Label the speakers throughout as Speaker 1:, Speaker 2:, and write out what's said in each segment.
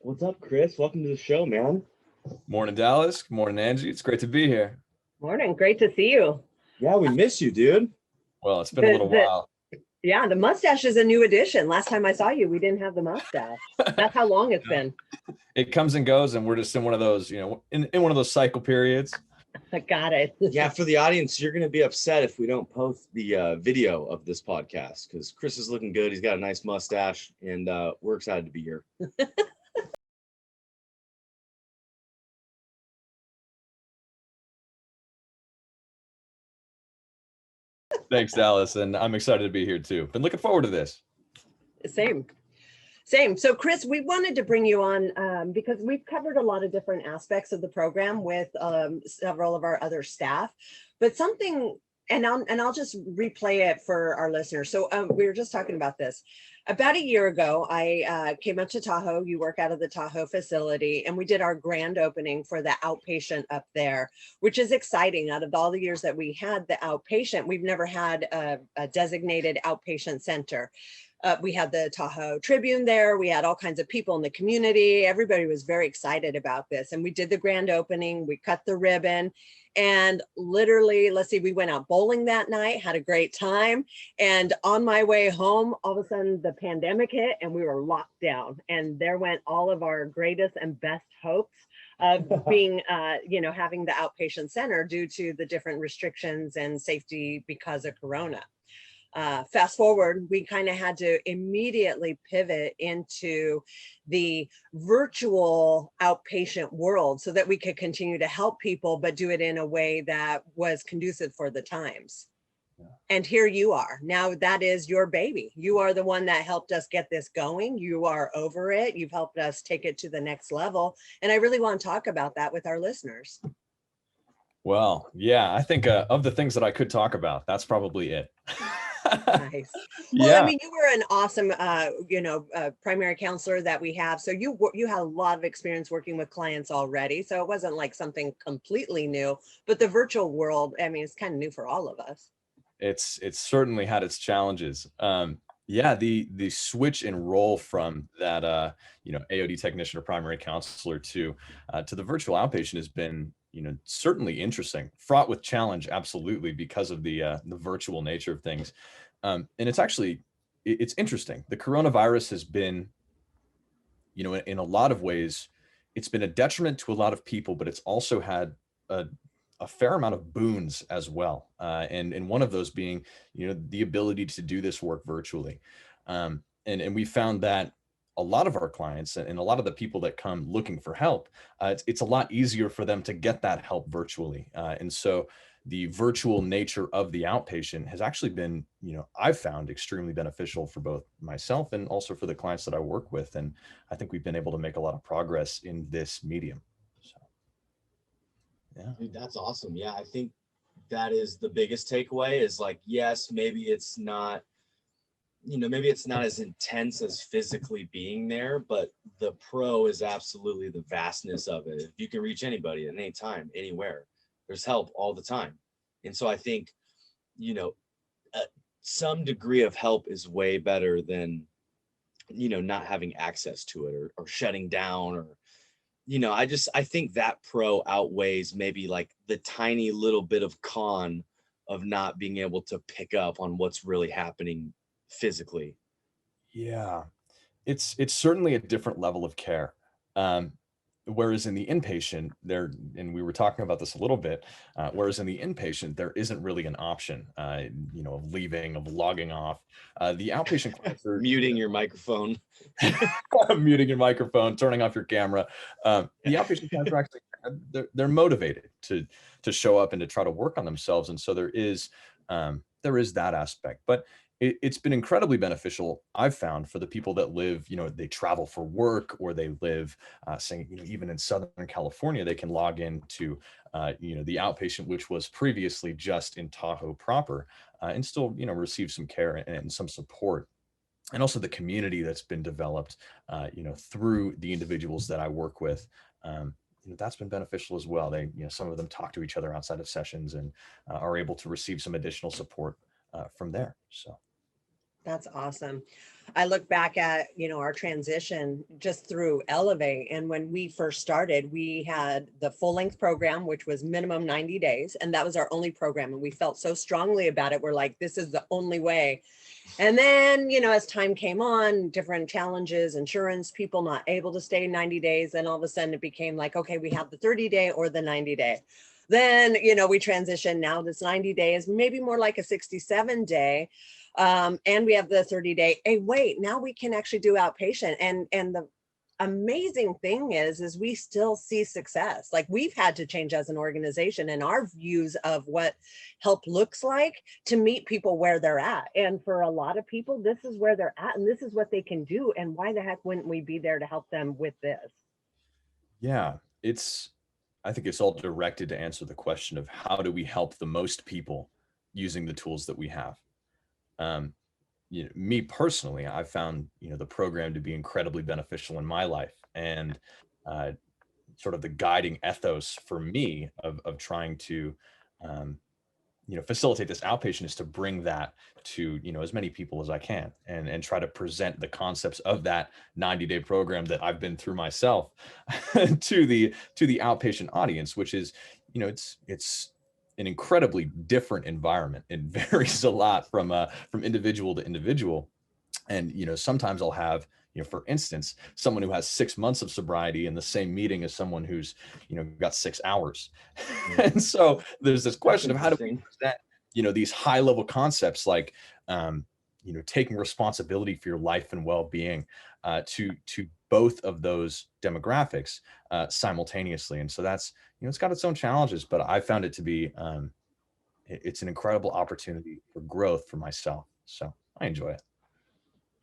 Speaker 1: What's up, Chris? Welcome to the show, man.
Speaker 2: Morning, Dallas. Good morning, Angie. It's great to be here.
Speaker 3: Morning. Great to see you.
Speaker 1: Yeah, we miss you, dude.
Speaker 2: Well, it's been a
Speaker 3: The
Speaker 2: little
Speaker 3: the
Speaker 2: while.
Speaker 3: yeah, the mustache is a new addition. Last time I saw you, we didn't have the mustache. That's how long it's been.
Speaker 2: It comes and goes, and we're just in one of those, in one of those cycle periods.
Speaker 3: I got it.
Speaker 1: Yeah, for the audience, you're going to be upset if we don't post the video of this podcast because Chris is looking good. He's got a nice mustache, and we're excited to be here.
Speaker 2: Thanks, Dallas, and I'm excited to be here too. Been looking forward to this.
Speaker 3: Same. Same. So, Chris, we wanted to bring you on because we've covered a lot of different aspects of the program with several of our other staff, but something, and I'll just replay it for our listeners. So we were just talking about this. About a year ago, I came up to Tahoe. You work out of the Tahoe facility, and we did our grand opening for the outpatient up there, which is exciting. Out of all the years that we had the outpatient, we've never had a designated outpatient center. We had the Tahoe Tribune there. We had all kinds of people in the community. Everybody was very excited about this. And we did the grand opening. We cut the ribbon. And literally, let's see, we went out bowling that night, had a great time. And on my way home, all of a sudden the pandemic hit and we were locked down. And there went all of our greatest and best hopes of being, having the outpatient center due to the different restrictions and safety because of Corona. Fast forward, we kind of had to immediately pivot into the virtual outpatient world so that we could continue to help people, but do it in a way that was conducive for the times. Yeah. And here you are. Now that is your baby. You are the one that helped us get this going. You are over it. You've helped us take it to the next level. And I really want to talk about that with our listeners.
Speaker 2: Well, yeah, I think of the things that I could talk about, that's probably it.
Speaker 3: Nice. Well, yeah. I mean, you were an awesome, primary counselor that we have. So you had a lot of experience working with clients already. So it wasn't like something completely new, but the virtual world, I mean, it's kind of new for all of us.
Speaker 2: It's certainly had its challenges. Yeah, the switch in role from that, AOD technician or primary counselor to the virtual outpatient has been, certainly interesting, fraught with challenge, absolutely, because of the virtual nature of things. And it's interesting. The coronavirus has been, in a lot of ways, it's been a detriment to a lot of people, but it's also had a fair amount of boons as well. And one of those being, the ability to do this work virtually. And we found that a lot of our clients and a lot of the people that come looking for help, it's a lot easier for them to get that help virtually. And so the virtual nature of the outpatient has actually been, I've found extremely beneficial for both myself and also for the clients that I work with. And I think we've been able to make a lot of progress in this medium. So,
Speaker 1: yeah. Dude, that's awesome. Yeah, I think that is the biggest takeaway is like, yes, maybe it's not as intense as physically being there, but the pro is absolutely the vastness of it. If you can reach anybody at any time, anywhere, there's help all the time. And so I think, some degree of help is way better than, not having access to it or shutting down or, I think that pro outweighs maybe like the tiny little bit of con of not being able to pick up on what's really happening physically.
Speaker 2: Yeah, it's certainly a different level of care. Whereas in the inpatient there, and we were talking about this a little bit, whereas in the inpatient, there isn't really an option, of leaving, of logging off. The outpatient clients are
Speaker 1: muting your microphone,
Speaker 2: muting your microphone, turning off your camera. The outpatient clients are actually, they're motivated to show up and to try to work on themselves. And so there is that aspect, but it's been incredibly beneficial, I've found, for the people that live, they travel for work or they live, saying, even in Southern California, they can log into, the outpatient, which was previously just in Tahoe proper, and still, receive some care and some support. And also the community that's been developed, through the individuals that I work with. That's been beneficial as well. They, some of them talk to each other outside of sessions and are able to receive some additional support from there. So.
Speaker 3: That's awesome. I look back at, our transition just through Elevate. And when we first started, we had the full length program, which was minimum 90 days. And that was our only program. And we felt so strongly about it. We're like, this is the only way. And then, as time came on, different challenges, insurance, people not able to stay 90 days. Then all of a sudden it became like, okay, we have the 30-day or the 90-day. Then, we transitioned. Now this 90 days, maybe more like a 67-day. And we have the 30-day. Hey, wait, now we can actually do outpatient. And the amazing thing is we still see success. Like, we've had to change as an organization and our views of what help looks like to meet people where they're at. And for a lot of people, this is where they're at and this is what they can do. And why the heck wouldn't we be there to help them with this?
Speaker 2: Yeah, I think it's all directed to answer the question of how do we help the most people using the tools that we have. Me personally, I found, the program to be incredibly beneficial in my life, and sort of the guiding ethos for me of trying to, facilitate this outpatient is to bring that to, as many people as I can, and try to present the concepts of that 90-day program that I've been through myself to the outpatient audience, which is, it's an incredibly different environment. It varies a lot from individual to individual. And, sometimes I'll have, for instance, someone who has 6 months of sobriety in the same meeting as someone who's, got 6 hours. And so there's this question of how do we present, these high level concepts like, taking responsibility for your life and well-being to both of those demographics simultaneously. And so that's, it's got its own challenges, but I found it to be, it's an incredible opportunity for growth for myself. So I enjoy it.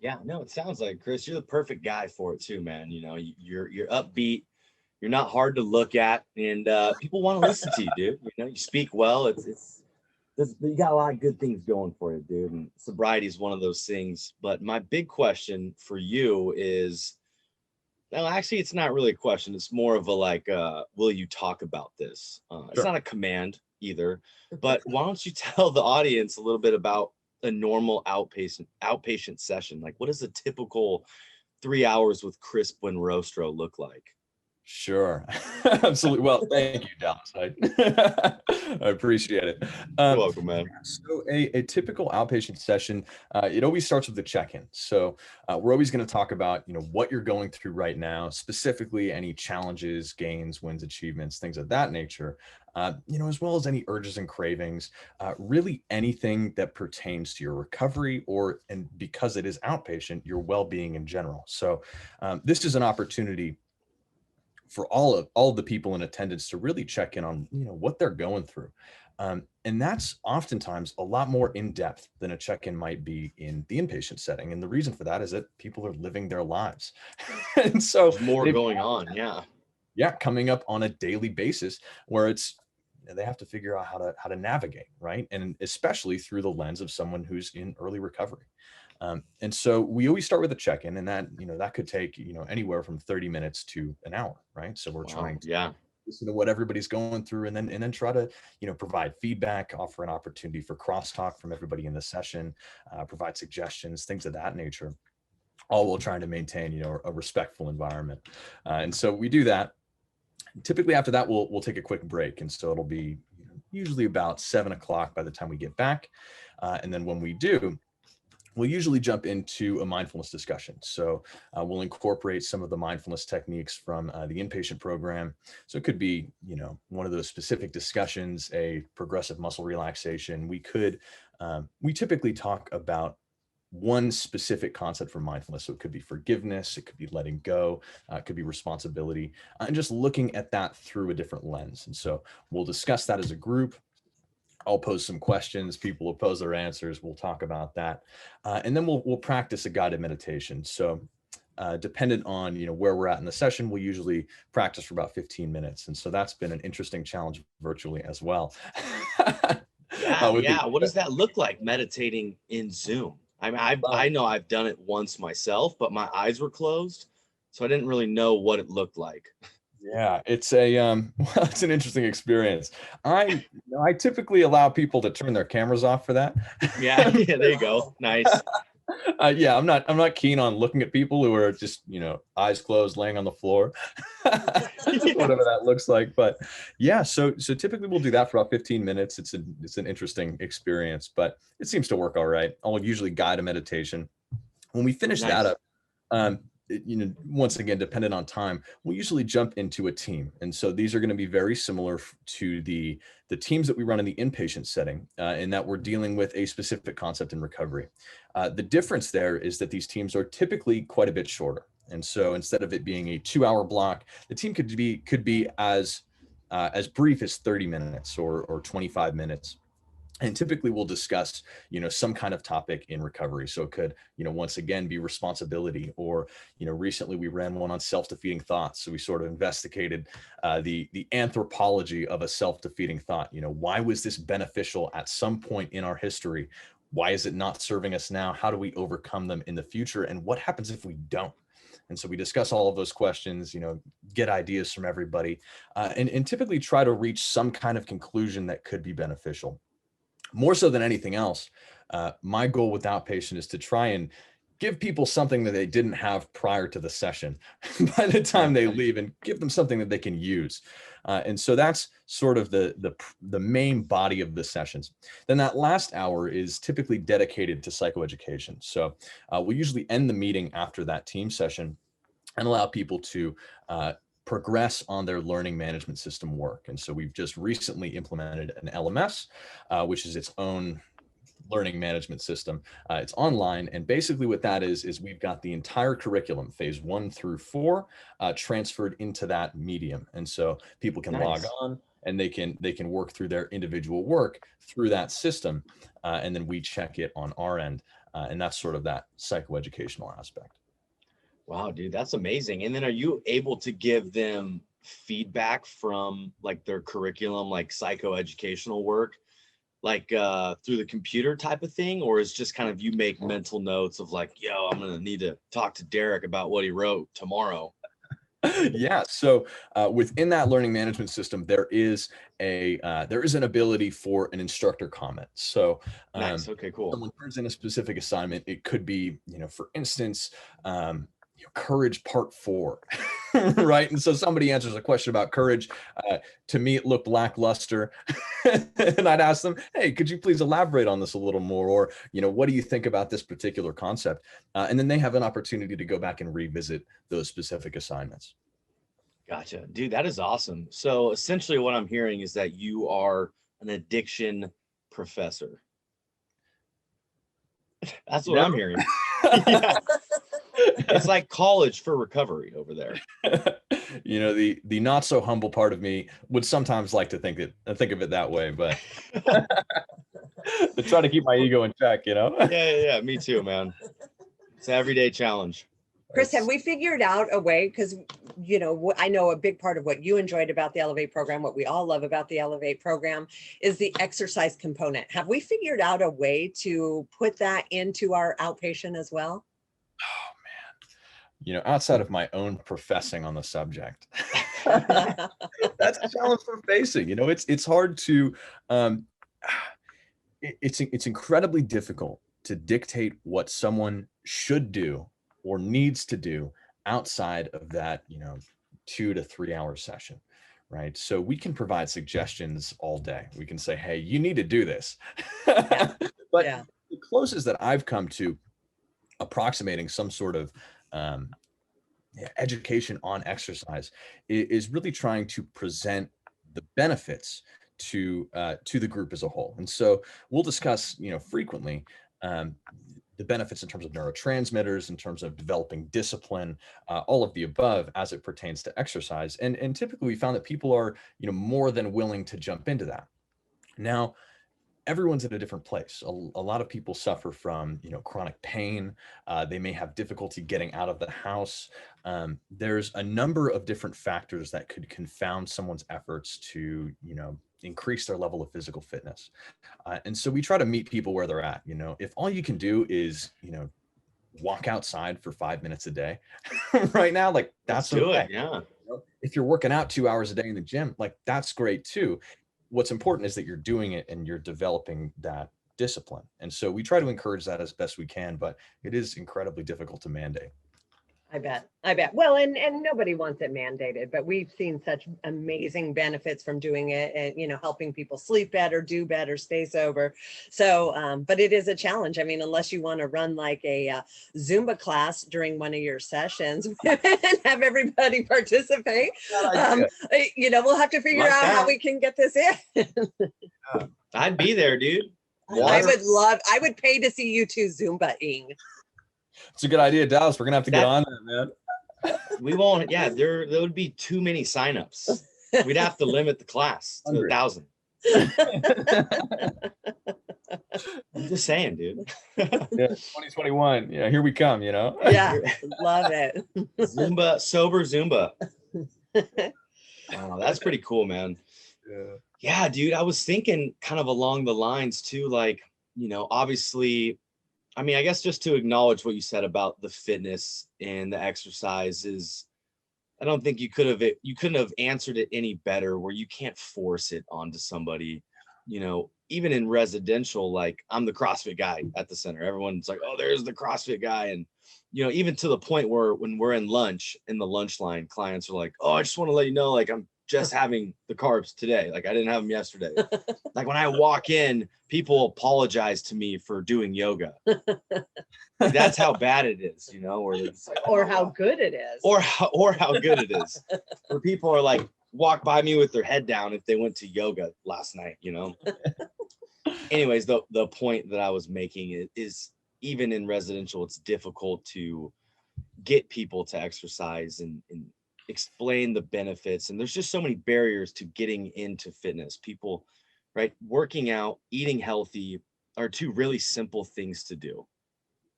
Speaker 1: Yeah, no, it sounds like, Chris, you're the perfect guy for it too, man. You're upbeat, you're not hard to look at, and people want to listen to you, dude. You speak well. You got a lot of good things going for you, dude. And sobriety is one of those things. But my big question for you is, well, actually, it's not really a question. It's more of a like, will you talk about this? It's not a command either. But why don't you tell the audience a little bit about a normal outpatient session? Like, what does a typical 3 hours with Chris Buenrostro look like?
Speaker 2: Sure. Absolutely. Well, thank you, Dallas. I appreciate it.
Speaker 1: You're welcome, man.
Speaker 2: So a typical outpatient session, it always starts with the check-in. So we're always going to talk about, what you're going through right now, specifically any challenges, gains, wins, achievements, things of that nature, as well as any urges and cravings, really anything that pertains to your recovery and because it is outpatient, your well-being in general. So this is an opportunity for all of the people in attendance to really check in on, what they're going through. And that's oftentimes a lot more in depth than a check-in might be in the inpatient setting. And the reason for that is that people are living their lives. And so
Speaker 1: there's more going on. Yeah.
Speaker 2: Coming up on a daily basis where they have to figure out how to navigate, right? And especially through the lens of someone who's in early recovery. And so we always start with a check-in, and that, that could take, anywhere from 30 minutes to an hour, right? So we're trying to listen to what everybody's going through and then try to, provide feedback, offer an opportunity for crosstalk from everybody in the session, provide suggestions, things of that nature, all while trying to maintain, a respectful environment. And so we do that. Typically after that, we'll take a quick break. And so it'll be usually about 7 o'clock by the time we get back. And then when we do, we'll usually jump into a mindfulness discussion. So we'll incorporate some of the mindfulness techniques from the inpatient program. So it could be, one of those specific discussions, a progressive muscle relaxation. We typically talk about one specific concept for mindfulness. So it could be forgiveness, it could be letting go, it could be responsibility, and just looking at that through a different lens. And so we'll discuss that as a group. I'll pose some questions, people will pose their answers, we'll talk about that. And then we'll practice a guided meditation. So dependent on, where we're at in the session, we'll usually practice for about 15 minutes. And so that's been an interesting challenge virtually as well.
Speaker 1: What does that look like, meditating in Zoom? I mean, I know I've done it once myself, but my eyes were closed, so I didn't really know what it looked like.
Speaker 2: Yeah, it's it's an interesting experience. I typically allow people to turn their cameras off for that.
Speaker 1: Yeah, there you go. Nice.
Speaker 2: Yeah, I'm not keen on looking at people who are just, eyes closed, laying on the floor, whatever that looks like. But yeah, so typically we'll do that for about 15 minutes. It's an interesting experience, but it seems to work all right. I'll usually guide a meditation. When we finish that
Speaker 1: Nice.
Speaker 2: up, once again, dependent on time, we'll usually jump into a team. And so these are going to be very similar to the teams that we run in the inpatient setting, in that we're dealing with a specific concept in recovery. The difference there is that these teams are typically quite a bit shorter. And so instead of it being a 2-hour block, the team could be as brief as 30 minutes or 25 minutes. And typically we'll discuss, some kind of topic in recovery. So it could, once again, be responsibility, or, recently we ran one on self-defeating thoughts. So we sort of investigated the anthropology of a self-defeating thought. Why was this beneficial at some point in our history? Why is it not serving us now? How do we overcome them in the future? And what happens if we don't? And so we discuss all of those questions, get ideas from everybody, and typically try to reach some kind of conclusion that could be beneficial. More so than anything else, my goal with outpatient is to try and give people something that they didn't have prior to the session by the time they leave, and give them something that they can use. And so that's sort of the main body of the sessions. Then that last hour is typically dedicated to psychoeducation. So we'll usually end the meeting after that team session and allow people to progress on their learning management system work. And so we've just recently implemented an LMS, which is its own learning management system. It's online. And basically what that is we've got the entire curriculum, phase 1 through 4, transferred into that medium. And so people can log on and they can work through their individual work through that system. And then we check it on our end. And that's sort of that psychoeducational aspect.
Speaker 1: Wow, dude, that's amazing. And then are you able to give them feedback from like their curriculum, like psychoeducational work, like through the computer type of thing? Or is just kind of you make mental notes of like, yo, I'm going to need to talk to Derek about what he wrote tomorrow?
Speaker 2: Yeah. So within that learning management system, there is an ability for an instructor comment. So
Speaker 1: nice. Okay, cool.
Speaker 2: Someone turns in a specific assignment. It could be, for instance, courage part 4, right? And so somebody answers a question about courage. To me, it looked lackluster. And I'd ask them, hey, could you please elaborate on this a little more? Or, what do you think about this particular concept? And then they have an opportunity to go back and revisit those specific assignments.
Speaker 1: Gotcha. Dude, that is awesome. So essentially what I'm hearing is that you are an addiction professor. That's what I'm hearing. Yeah. It's like college for recovery over there.
Speaker 2: The not so humble part of me would sometimes like to think of it that way, but to try to keep my ego in check,
Speaker 1: Yeah. Me too, man. It's an everyday challenge.
Speaker 3: Chris, have we figured out a way? Because, I know a big part of what you enjoyed about the Elevate program, what we all love about the Elevate program, is the exercise component. Have we figured out a way to put that into our outpatient as well?
Speaker 2: Oh, man. Outside of my own professing on the subject, that's a challenge we're facing. It's hard to, it's incredibly difficult to dictate what someone should do or needs to do outside of that, 2 to 3 hour session, right? So we can provide suggestions all day. We can say, hey, you need to do this. But the closest that I've come to approximating some sort of education on exercise is really trying to present the benefits to the group as a whole. And so we'll discuss, frequently, the benefits in terms of neurotransmitters, in terms of developing discipline, all of the above as it pertains to exercise. And typically we found that people are, more than willing to jump into that. Now, everyone's at a different place. A lot of people suffer from, chronic pain. They may have difficulty getting out of the house. There's a number of different factors that could confound someone's efforts to, increase their level of physical fitness. And so we try to meet people where they're at. If all you can do is, walk outside for 5 minutes a day right now, like that's okay.
Speaker 1: Yeah.
Speaker 2: If you're working out 2 hours a day in the gym, like that's great too. What's important is that you're doing it and you're developing that discipline. And so we try to encourage that as best we can, but it is incredibly difficult to mandate.
Speaker 3: I bet. Well, and nobody wants it mandated, but we've seen such amazing benefits from doing it, and, you know, helping people sleep better, do better, stay sober. So, but it is a challenge. I mean, unless you want to run like a Zumba class during one of your sessions and have everybody participate, you know, we'll have to figure out how we can get this in.
Speaker 1: I'd be there, dude.
Speaker 3: I would pay to see you two Zumba-ing.
Speaker 2: It's a good idea, Dallas. We're gonna have to get on that, man.
Speaker 1: We won't. Yeah, there would be too many signups. We'd have to limit the class to 1,000. I'm just saying, dude.
Speaker 2: Yeah, 2021. Yeah, here we come. You know.
Speaker 3: Yeah, love it.
Speaker 1: Zumba, sober Zumba. Wow, that's pretty cool, man. Yeah, dude. I was thinking kind of along the lines too, like, you know, obviously. I mean, I guess just to acknowledge what you said about the fitness and the exercise is, I don't think you couldn't have answered it any better, where you can't force it onto somebody, you know, even in residential. Like, I'm the CrossFit guy at the center. Everyone's like, oh, there's the CrossFit guy. And, you know, even to the point where when we're in lunch, in the lunch line, clients are like, oh, I just want to let you know, like, I'm just having the carbs today. Like, I didn't have them yesterday. Like, when I walk in, people apologize to me for doing yoga. Like, that's how bad it is, you know, or it's like,
Speaker 3: or how good it is,
Speaker 1: or how good it is. Where people are like, walk by me with their head down if they went to yoga last night, you know. Anyways, the point that I was making is even in residential, it's difficult to get people to exercise and explain the benefits. And there's just so many barriers to getting into fitness. People, right? Working out, eating healthy are two really simple things to do.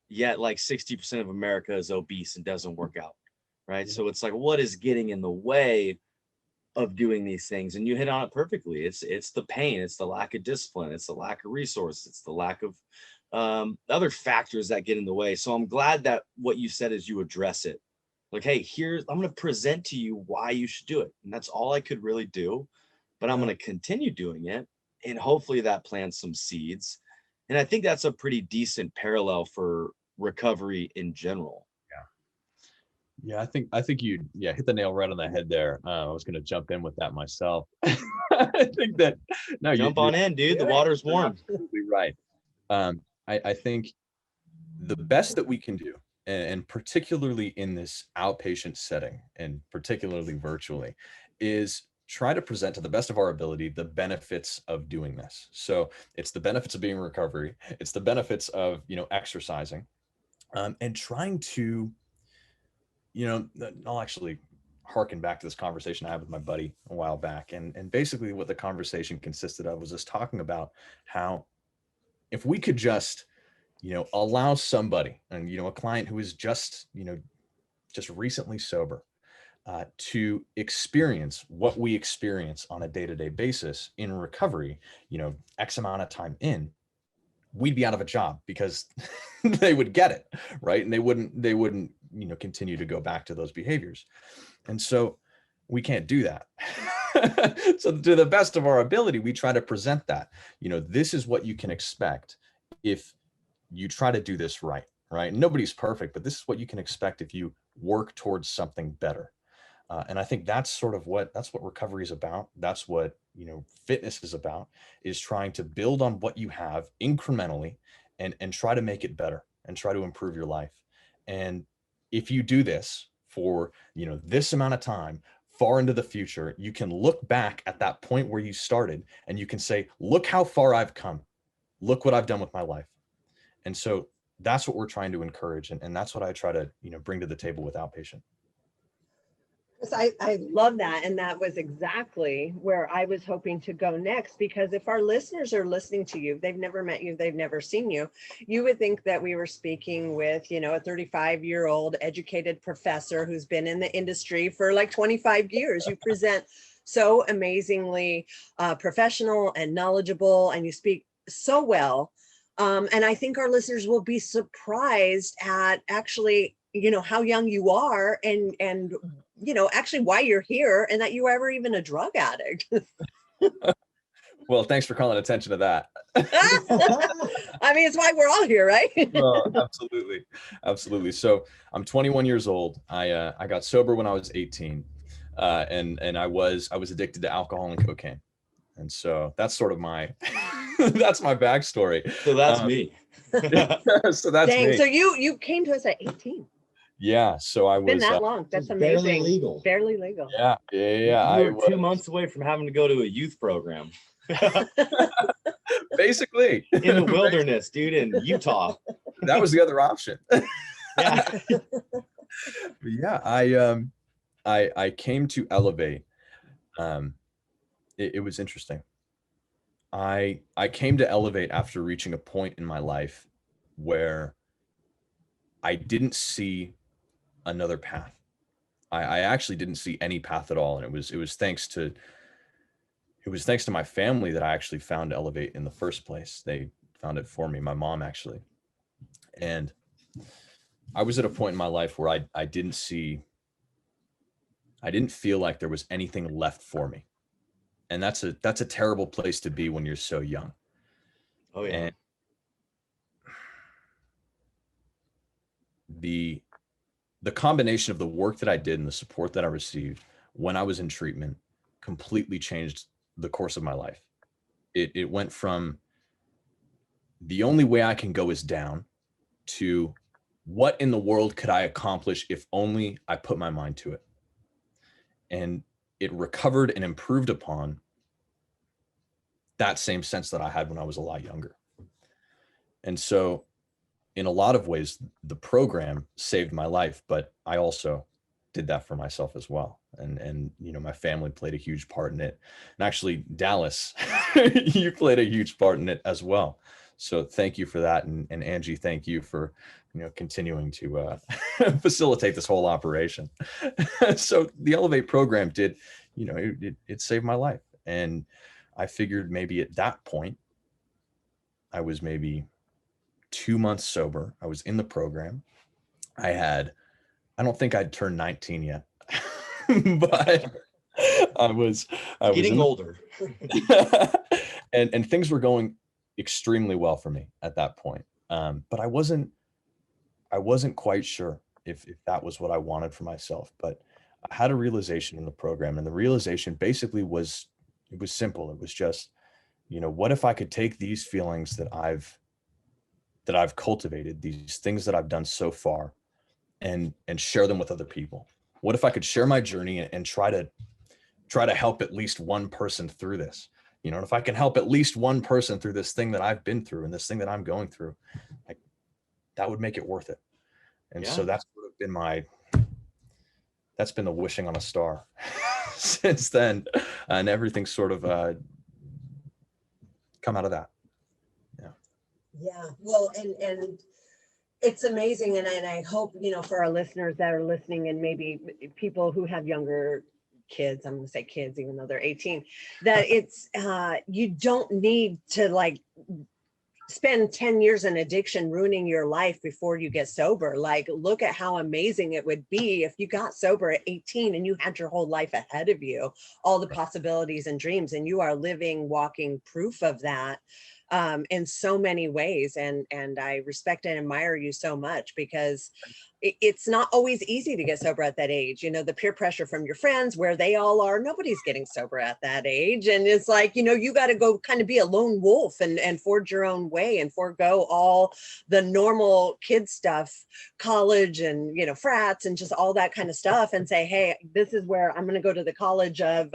Speaker 1: Yet like 60% of America is obese and doesn't work out, right? So it's like, what is getting in the way of doing these things? And you hit on it perfectly. It's the pain, it's the lack of discipline, it's the lack of resource, it's the lack of other factors that get in the way. So I'm glad that what you said is you address it. Like, hey, I'm going to present to you why you should do it. And that's all I could really do, but I'm going to continue doing it. And hopefully that plants some seeds. And I think that's a pretty decent parallel for recovery in general.
Speaker 2: Yeah, I think you hit the nail right on the head there. I was going to jump in with that myself. I think that
Speaker 1: jump on in, dude. The water's warm.
Speaker 2: Absolutely right. I think the best that we can do, and particularly in this outpatient setting, and particularly virtually, is try to present to the best of our ability the benefits of doing this. So it's the benefits of being in recovery. It's the benefits of, you know, exercising, and trying to, you know, I'll actually harken back to this conversation I had with my buddy a while back. And basically what the conversation consisted of was us talking about how if we could just, you know, allow somebody, and, you know, a client who is just, you know, just recently sober, to experience what we experience on a day-to-day basis in recovery, you know, X amount of time in, we'd be out of a job because they would get it, right? And they wouldn't, you know, continue to go back to those behaviors. And so we can't do that. So to the best of our ability, we try to present that, you know, this is what you can expect if you try to do this right? Nobody's perfect, but this is what you can expect if you work towards something better. And I think that's what recovery is about. That's what, you know, fitness is about, is trying to build on what you have incrementally and try to make it better and try to improve your life. And if you do this for, you know, this amount of time, far into the future, you can look back at that point where you started and you can say, look how far I've come. Look what I've done with my life. And so that's what we're trying to encourage. And that's what I try to, you know, bring to the table with outpatient.
Speaker 3: I love that. And that was exactly where I was hoping to go next, because if our listeners are listening to you, they've never met you, they've never seen you, you would think that we were speaking with, you know, a 35-year-old educated professor who's been in the industry for like 25 years. You present so amazingly professional and knowledgeable, and you speak so well. And I think our listeners will be surprised at actually, you know, how young you are and you know, actually why you're here and that you were ever even a drug addict.
Speaker 2: Well, thanks for calling attention to that.
Speaker 3: I mean, it's why we're all here, right?
Speaker 2: Oh, absolutely. Absolutely. So I'm 21 years old. I got sober when I was 18. And I was addicted to alcohol and cocaine. And so that's sort of my, that's my backstory.
Speaker 1: So that's me.
Speaker 2: So that's
Speaker 3: Dang,
Speaker 2: me.
Speaker 3: so you came to us at 18.
Speaker 2: Yeah. So I was
Speaker 3: Been that long. That's amazing.
Speaker 1: Barely legal.
Speaker 3: Barely legal.
Speaker 2: Yeah.
Speaker 1: You were 2 months away from having to go to a youth program.
Speaker 2: Basically.
Speaker 1: In the wilderness, dude, in Utah.
Speaker 2: That was the other option.
Speaker 1: Yeah.
Speaker 2: Yeah. I came to Elevate. It was interesting. I came to Elevate after reaching a point in my life where I didn't see another path. I actually didn't see any path at all. And it was thanks to my family that I actually found Elevate in the first place. They found it for me, my mom actually. And I was at a point in my life where I didn't feel like there was anything left for me. And that's a terrible place to be when you're so young.
Speaker 1: Oh yeah.
Speaker 2: And the combination of the work that I did and the support that I received when I was in treatment completely changed the course of my life. It went from the only way I can go is down to what in the world could I accomplish if only I put my mind to it. And it recovered and improved upon that same sense that I had when I was a lot younger. And so in a lot of ways, the program saved my life, but I also did that for myself as well. And my family played a huge part in it. And actually, Dallas, you played a huge part in it as well. So thank you for that. And Angie, thank you for, continuing to facilitate this whole operation. So the Elevate program did, it saved my life. And I figured maybe at that point, I was maybe 2 months sober. I was in the program. I don't think I'd turned 19 yet, but I was
Speaker 1: getting older.
Speaker 2: and things were going extremely well for me at that point. But I wasn't quite sure if that was what I wanted for myself, but I had a realization in the program, and the realization basically was simple. It was just, what if I could take these feelings that I've cultivated, these things that I've done so far, and share them with other people? What if I could share my journey and try to help at least one person through this? And if I can help at least one person through this thing that I've been through and this thing that I'm going through, that would make it worth it. And so that's sort of been that's been the wishing on a star since then. And everything's sort of come out of that.
Speaker 3: Yeah, well, and it's amazing. And I hope, for our listeners that are listening, and maybe people who have younger kids, I'm going to say kids, even though they're 18, that it's, you don't need to spend 10 years in addiction ruining your life before you get sober. Look at how amazing it would be if you got sober at 18 and you had your whole life ahead of you, all the possibilities and dreams, and you are living, walking proof of that. In so many ways. And I respect and admire you so much, because it's not always easy to get sober at that age. The peer pressure from your friends, where they all are, nobody's getting sober at that age. And it's you got to go kind of be a lone wolf and forge your own way and forego all the normal kid stuff, college and, frats and just all that kind of stuff, and say, hey, this is where I'm going to go to the college of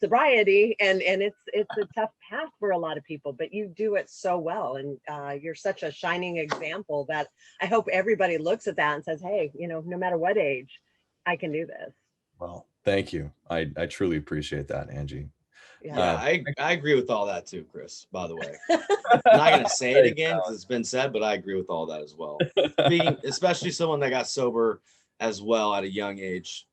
Speaker 3: sobriety. And it's a tough path for a lot of people, but you do it so well. And you're such a shining example that I hope everybody looks at that and says, hey, no matter what age, I can do this.
Speaker 2: Well, thank you. I truly appreciate that, Angie.
Speaker 1: Yeah, I agree with all that too, Chris, by the way. I'm not going to say it again because it's been said, but I agree with all that as well. Being especially someone that got sober as well at a young age.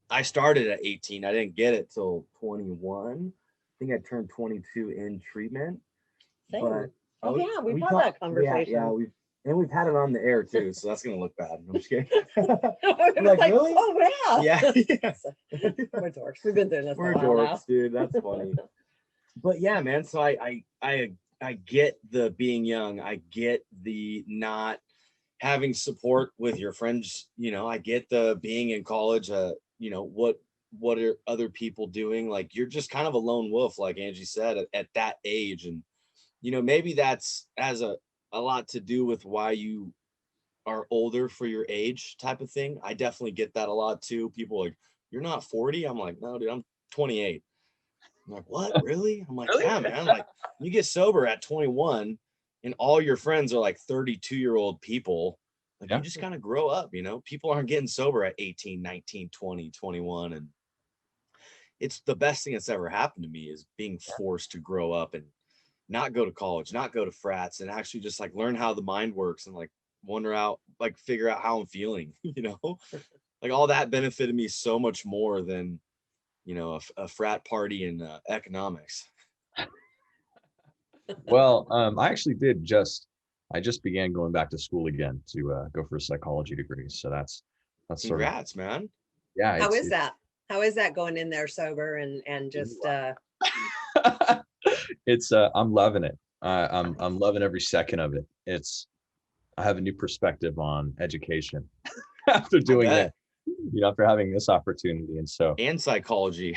Speaker 1: I started at 18. I didn't get it till 21. I think I turned 22 in treatment.
Speaker 3: Same.
Speaker 1: But
Speaker 3: we've had that conversation.
Speaker 1: Yeah, we've had it on the air too, so that's gonna look bad. I'm just kidding.
Speaker 3: Really? Oh
Speaker 1: yeah.
Speaker 3: We're dorks. We've been doing this.
Speaker 1: We're dorks, dude. That's funny. But yeah, man. So I get the being young. I get the not having support with your friends. I get the being in college. What are other people doing? Like, you're just kind of a lone wolf, like Angie said, at that age. And maybe that's has a lot to do with why you are older for your age type of thing. I definitely get that a lot too. People like, you're not 40. I'm like, no, dude, I'm 28. I'm like, what, really? I'm like,
Speaker 2: Really?
Speaker 1: yeah, man. Like, you get sober at 21 and all your friends are like 32-year-old people. Like,
Speaker 2: Yeah.
Speaker 1: you just kind of grow up, people aren't getting sober at 18, 19, 20, 21. And it's the best thing that's ever happened to me is being forced to grow up and not go to college, not go to frats, and actually just like learn how the mind works and like figure out how I'm feeling, like all that benefited me so much more than, a frat party in economics.
Speaker 2: Well, I just began going back to school again to go for a psychology degree. So that's sort of,
Speaker 1: Congrats, man.
Speaker 2: yeah.
Speaker 3: How is that? How is that going in there sober and just
Speaker 2: it's I'm loving it. I'm loving every second of it. I have a new perspective on education after doing it, after having this opportunity.
Speaker 1: And psychology.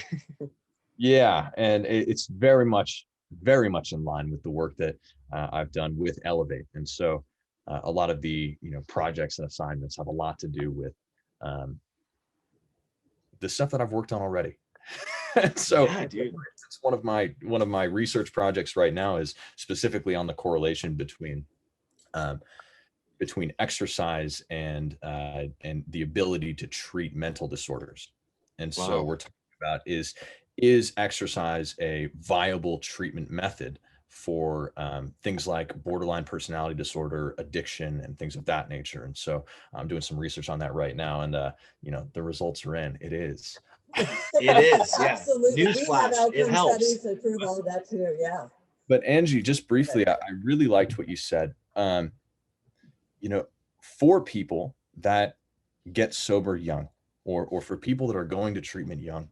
Speaker 2: Yeah, and it's very much in line with the work that I've done with Elevate. And so a lot of the projects and assignments have a lot to do with the stuff that I've worked on already. So
Speaker 1: yeah, dude.
Speaker 2: It's one of my research projects right now is specifically on the correlation between exercise and the ability to treat mental disorders. And so we're talking about is exercise a viable treatment method for things like borderline personality disorder, addiction, and things of that nature. And so I'm doing some research on that right now, and the results are in. It is.
Speaker 1: It is, yeah.
Speaker 4: Absolutely.
Speaker 1: Newsflash, it helps.
Speaker 4: Studies that prove all of that too, yeah.
Speaker 2: But Angie, just briefly, I really liked what you said. For people that get sober young, or for people that are going to treatment young,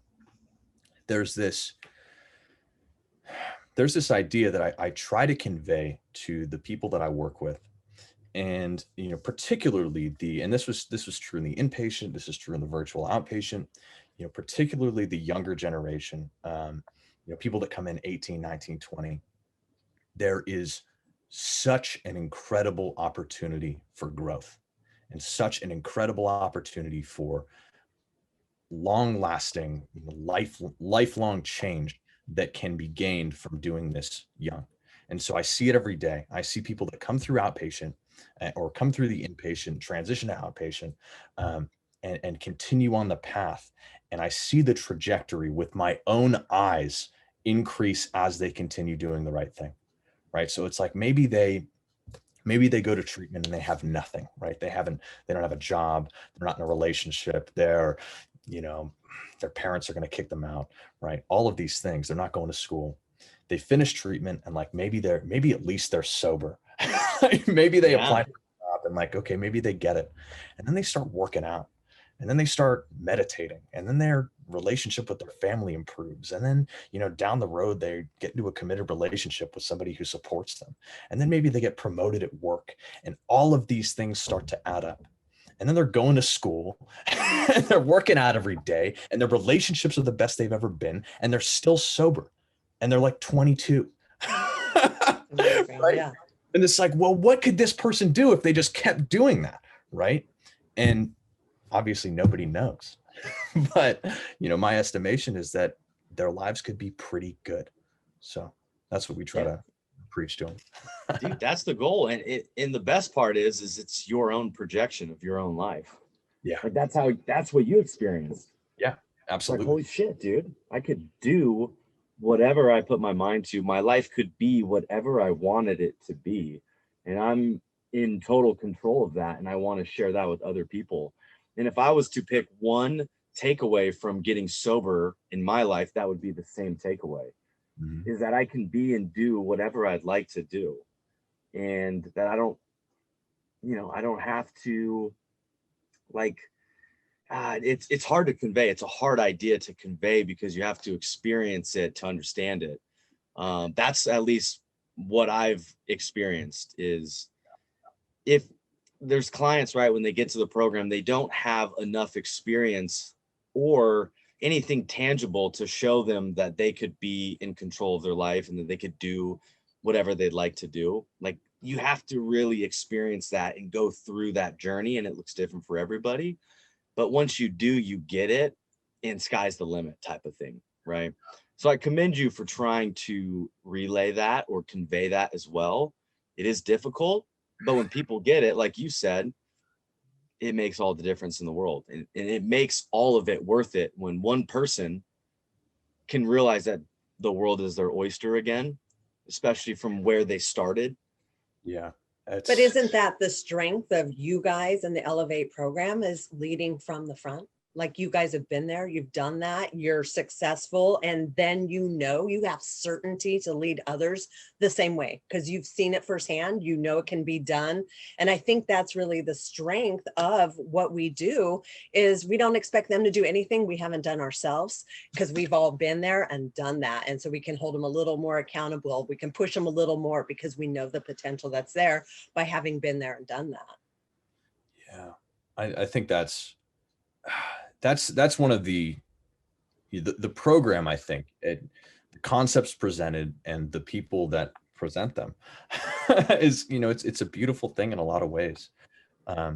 Speaker 2: there's this idea that I try to convey to the people that I work with. And particularly and this was true in the inpatient, this is true in the virtual outpatient, particularly the younger generation, people that come in 18, 19, 20, there is such an incredible opportunity for growth and such an incredible opportunity for long-lasting, lifelong change that can be gained from doing this young. And so I see it every day. I see people that come through outpatient or come through the inpatient, transition to outpatient, and continue on the path. And I see the trajectory with my own eyes increase as they continue doing the right thing, right? So it's like maybe they go to treatment and they have nothing, right? They don't have a job. They're not in a relationship. Their parents are going to kick them out, right? All of these things. They're not going to school. They finish treatment and like maybe at least they're sober. Maybe they apply for a job and like, okay, maybe they get it. And then they start working out. And then they start meditating, and then their relationship with their family improves. And then, down the road, they get into a committed relationship with somebody who supports them. And then maybe they get promoted at work, and all of these things start to add up. And then they're going to school and they're working out every day, and their relationships are the best they've ever been. And they're still sober, and they're like 22. Right? Yeah. And it's like, well, what could this person do if they just kept doing that? Right. And obviously nobody knows, but my estimation is that their lives could be pretty good. So that's what we try to preach to them.
Speaker 1: Dude, that's the goal. And the best part is it's your own projection of your own life.
Speaker 2: Yeah.
Speaker 1: Like that's what you experienced.
Speaker 2: Yeah, absolutely.
Speaker 1: Like, holy shit, dude, I could do whatever I put my mind to. My life could be whatever I wanted it to be. And I'm in total control of that. And I want to share that with other people. And if I was to pick one takeaway from getting sober in my life, that would be the same takeaway, is that I can be and do whatever I'd like to do. And that I don't have to it's hard to convey. It's a hard idea to convey because you have to experience it to understand it. That's at least what I've experienced. Is if there's clients, right, when they get to the program, they don't have enough experience or anything tangible to show them that they could be in control of their life and that they could do whatever they'd like to do. Like, you have to really experience that and go through that journey, and it looks different for everybody. But once you do, you get it, and sky's the limit type of thing, right? So I commend you for trying to relay that or convey that as well. It is difficult, but when people get it, like you said, it makes all the difference in the world. And it makes all of it worth it when one person can realize that the world is their oyster again, especially from where they started.
Speaker 2: Yeah.
Speaker 3: But isn't that the strength of you guys and the Elevate program, is leading from the front? Like, you guys have been there, you've done that, you're successful, and then you have certainty to lead others the same way because you've seen it firsthand, it can be done. And I think that's really the strength of what we do, is we don't expect them to do anything we haven't done ourselves, because we've all been there and done that. And so we can hold them a little more accountable, we can push them a little more because we know the potential that's there by having been there and done that.
Speaker 2: Yeah, I think that's one of the program. I think the concepts presented and the people that present them is, it's a beautiful thing in a lot of ways. I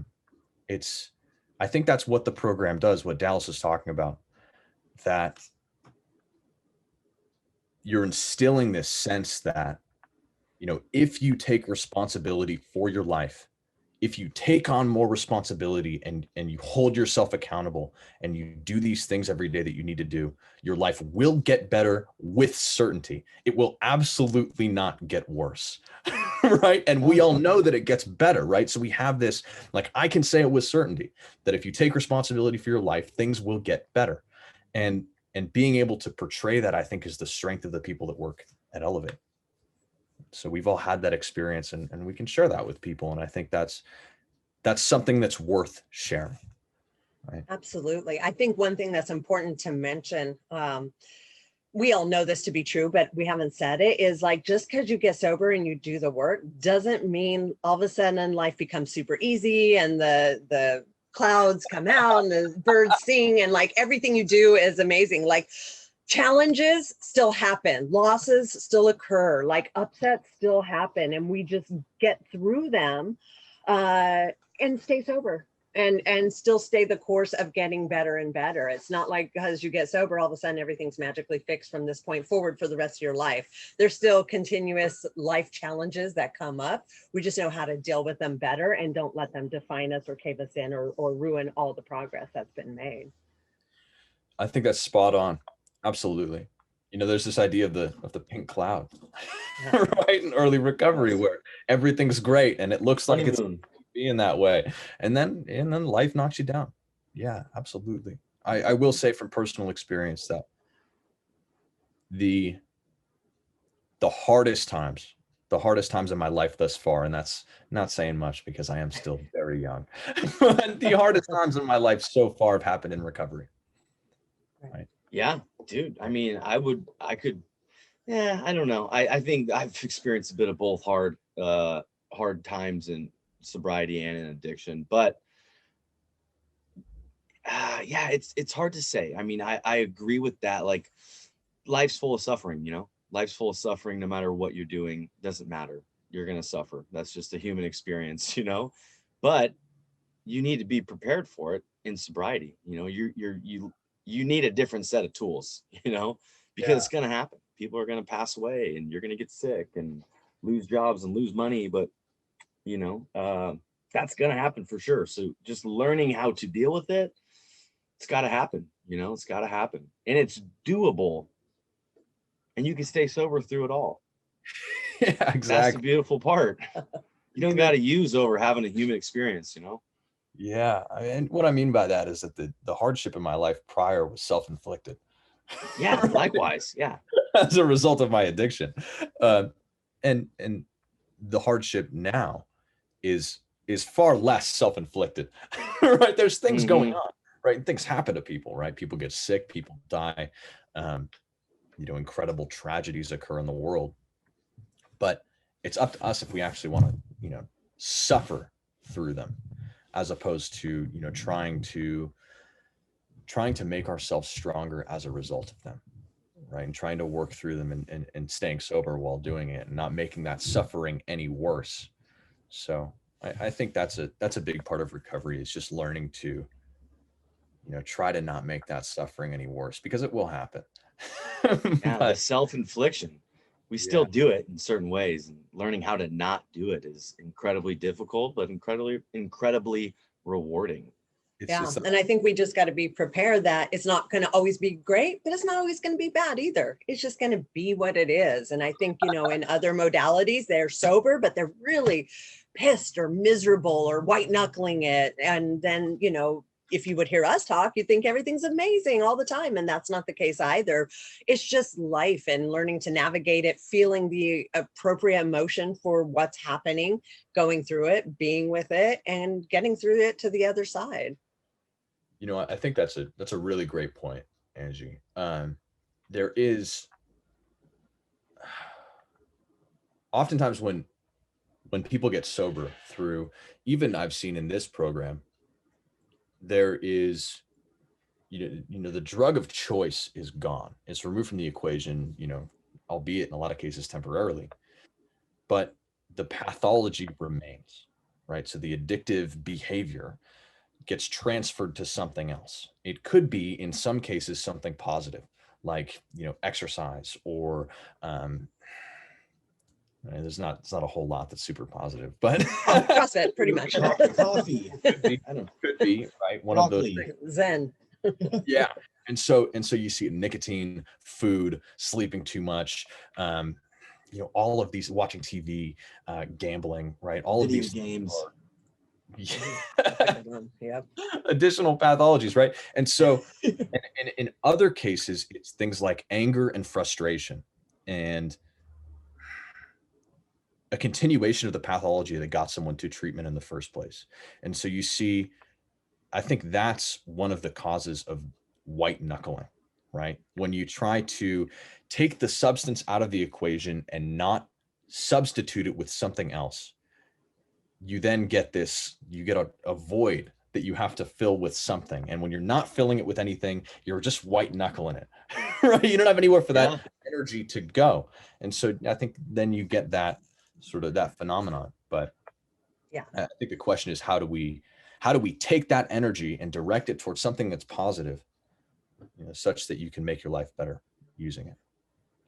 Speaker 2: think that's what the program does, what Dallas is talking about, that you're instilling this sense that, if you take responsibility for your life, if you take on more responsibility and you hold yourself accountable and you do these things every day that you need to do, your life will get better with certainty. It will absolutely not get worse, right? And we all know that it gets better, right? So we have this, like, I can say it with certainty that if you take responsibility for your life, things will get better. And being able to portray that, I think, is the strength of the people that work at Elevate. So we've all had that experience, and we can share that with people. And I think that's something that's worth sharing. Right?
Speaker 3: Absolutely. I think one thing that's important to mention, we all know this to be true, but we haven't said it, is like, just because you get sober and you do the work doesn't mean all of a sudden life becomes super easy and the clouds come out and the birds sing and like everything you do is amazing. Like, challenges still happen, losses still occur, like upsets still happen, and we just get through them and stay sober and still stay the course of getting better and better. It's not like because you get sober, all of a sudden everything's magically fixed from this point forward for the rest of your life. There's still continuous life challenges that come up. We just know how to deal with them better and don't let them define us or cave us in or ruin all the progress that's been made.
Speaker 2: I think that's spot on. Absolutely. There's this idea of the pink cloud, right? In early recovery, where everything's great and it looks like it's being that way. And then life knocks you down. Yeah, absolutely. I will say from personal experience that the hardest times in my life thus far, and that's not saying much because I am still very young, but the hardest times in my life so far have happened in recovery. Right.
Speaker 1: Yeah, dude. I mean, I don't know. I think I've experienced a bit of both hard times in sobriety and in addiction, but yeah, it's hard to say. I mean, I agree with that. Like, life's full of suffering, life's full of suffering. No matter what you're doing, doesn't matter. You're going to suffer. That's just a human experience, but you need to be prepared for it in sobriety. You need a different set of tools, because it's going to happen. People are going to pass away and you're going to get sick and lose jobs and lose money. But, that's going to happen for sure. So just learning how to deal with it, it's got to happen. It's got to happen. And it's doable. And you can stay sober through it all.
Speaker 2: Yeah, exactly.
Speaker 1: That's the beautiful part. You don't got to use over having a human experience,
Speaker 2: Yeah, and what I mean by that is that the hardship in my life prior was self-inflicted.
Speaker 1: Yeah, likewise. Yeah,
Speaker 2: as a result of my addiction, and the hardship now is far less self-inflicted. Right? There's things going on. Right? Things happen to people. Right? People get sick. People die. incredible tragedies occur in the world, but it's up to us if we actually want to, suffer through them, as opposed to, trying to make ourselves stronger as a result of them, right? And trying to work through them and staying sober while doing it, and not making that suffering any worse. So I think that's a big part of recovery, is just learning to, try to not make that suffering any worse, because it will happen.
Speaker 1: Yeah, the self-infliction. We still do it in certain ways, and learning how to not do it is incredibly difficult, but incredibly rewarding.
Speaker 3: And I think we just got to be prepared that it's not going to always be great, but it's not always going to be bad either. It's just going to be what it is. And I think, in other modalities, they're sober, but they're really pissed or miserable or white knuckling it. And then, if you would hear us talk, you'd think everything's amazing all the time. And that's not the case either. It's just life, and learning to navigate it, feeling the appropriate emotion for what's happening, going through it, being with it, and getting through it to the other side.
Speaker 2: I think that's a really great point, Angie. There is oftentimes when people get sober through, even I've seen in this program, there is, the drug of choice is gone. It's removed from the equation, albeit in a lot of cases temporarily, but the pathology remains, right? So the addictive behavior gets transferred to something else. It could be, in some cases, something positive, like, exercise, or it's not a whole lot that's super positive, but
Speaker 3: CrossFit, pretty much.
Speaker 1: Coffee.
Speaker 2: Could be, right? One
Speaker 1: Broccoli.
Speaker 2: of those things.
Speaker 3: Zen.
Speaker 2: Yeah. And so you see nicotine, food, sleeping too much, all of these, watching TV, gambling, right? All
Speaker 1: Video
Speaker 2: of these
Speaker 1: games.
Speaker 3: Yep.
Speaker 2: Additional pathologies, right? And so in other cases, it's things like anger and frustration, and a continuation of the pathology that got someone to treatment in the first place. And so you see, I think that's one of the causes of white knuckling, right? When you try to take the substance out of the equation and not substitute it with something else, you then get a void that you have to fill with something. And when you're not filling it with anything, you're just white knuckling it, right? You don't have anywhere for that energy to go. And so I think then you get that sort of that phenomenon. But I think the question is, how do we take that energy and direct it towards something that's positive, such that you can make your life better using it.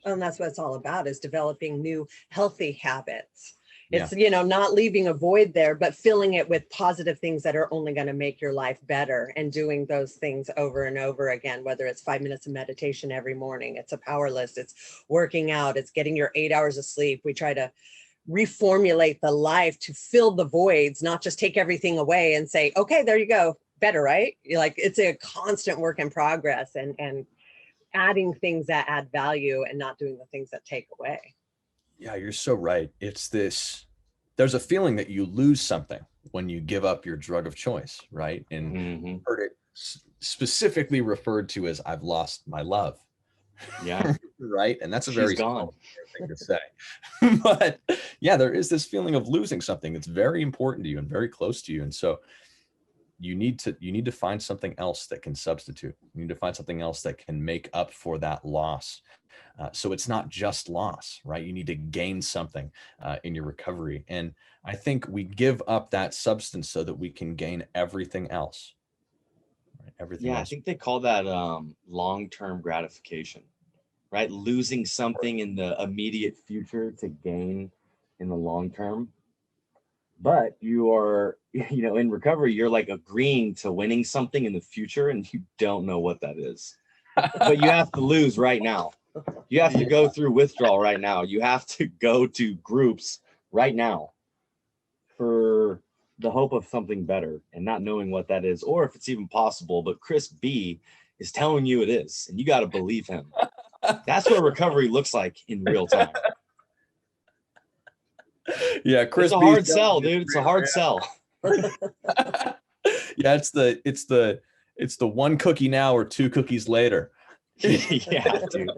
Speaker 3: And that's what it's all about, is developing new healthy habits. It's, not leaving a void there, but filling it with positive things that are only going to make your life better, and doing those things over and over again, whether it's 5 minutes of meditation every morning, it's a power list, it's working out, it's getting your 8 hours of sleep. We try to reformulate the life to fill the voids, not just take everything away and say, okay, there you go, better, right? It's a constant work in progress, and adding things that add value and not doing the things that take away.
Speaker 2: Yeah, you're so right. There's a feeling that you lose something when you give up your drug of choice, right? And heard it specifically referred to as, I've lost my love.
Speaker 1: Yeah.
Speaker 2: Right. And that's a very small thing to say. But yeah, there is this feeling of losing something that's very important to you and very close to you. And so you need to find something else that can substitute. You need to find something else that can make up for that loss. So it's not just loss, right? You need to gain something in your recovery. And I think we give up that substance so that we can gain everything else. Right? Everything else.
Speaker 1: I think they call that long-term gratification, right? Losing something in the immediate future to gain in the long term. But you are, in recovery, you're like agreeing to winning something in the future, and you don't know what that is. But you have to lose right now. You have to go through withdrawal right now. You have to go to groups right now for the hope of something better, and not knowing what that is, or if it's even possible. But Chris B is telling you it is, and you got to believe him. That's what recovery looks like in real time.
Speaker 2: Yeah, Chris,
Speaker 1: it's a hard sell, dude. It's a hard sell.
Speaker 2: Yeah, it's the 1 cookie now or 2 cookies later.
Speaker 1: Yeah, dude.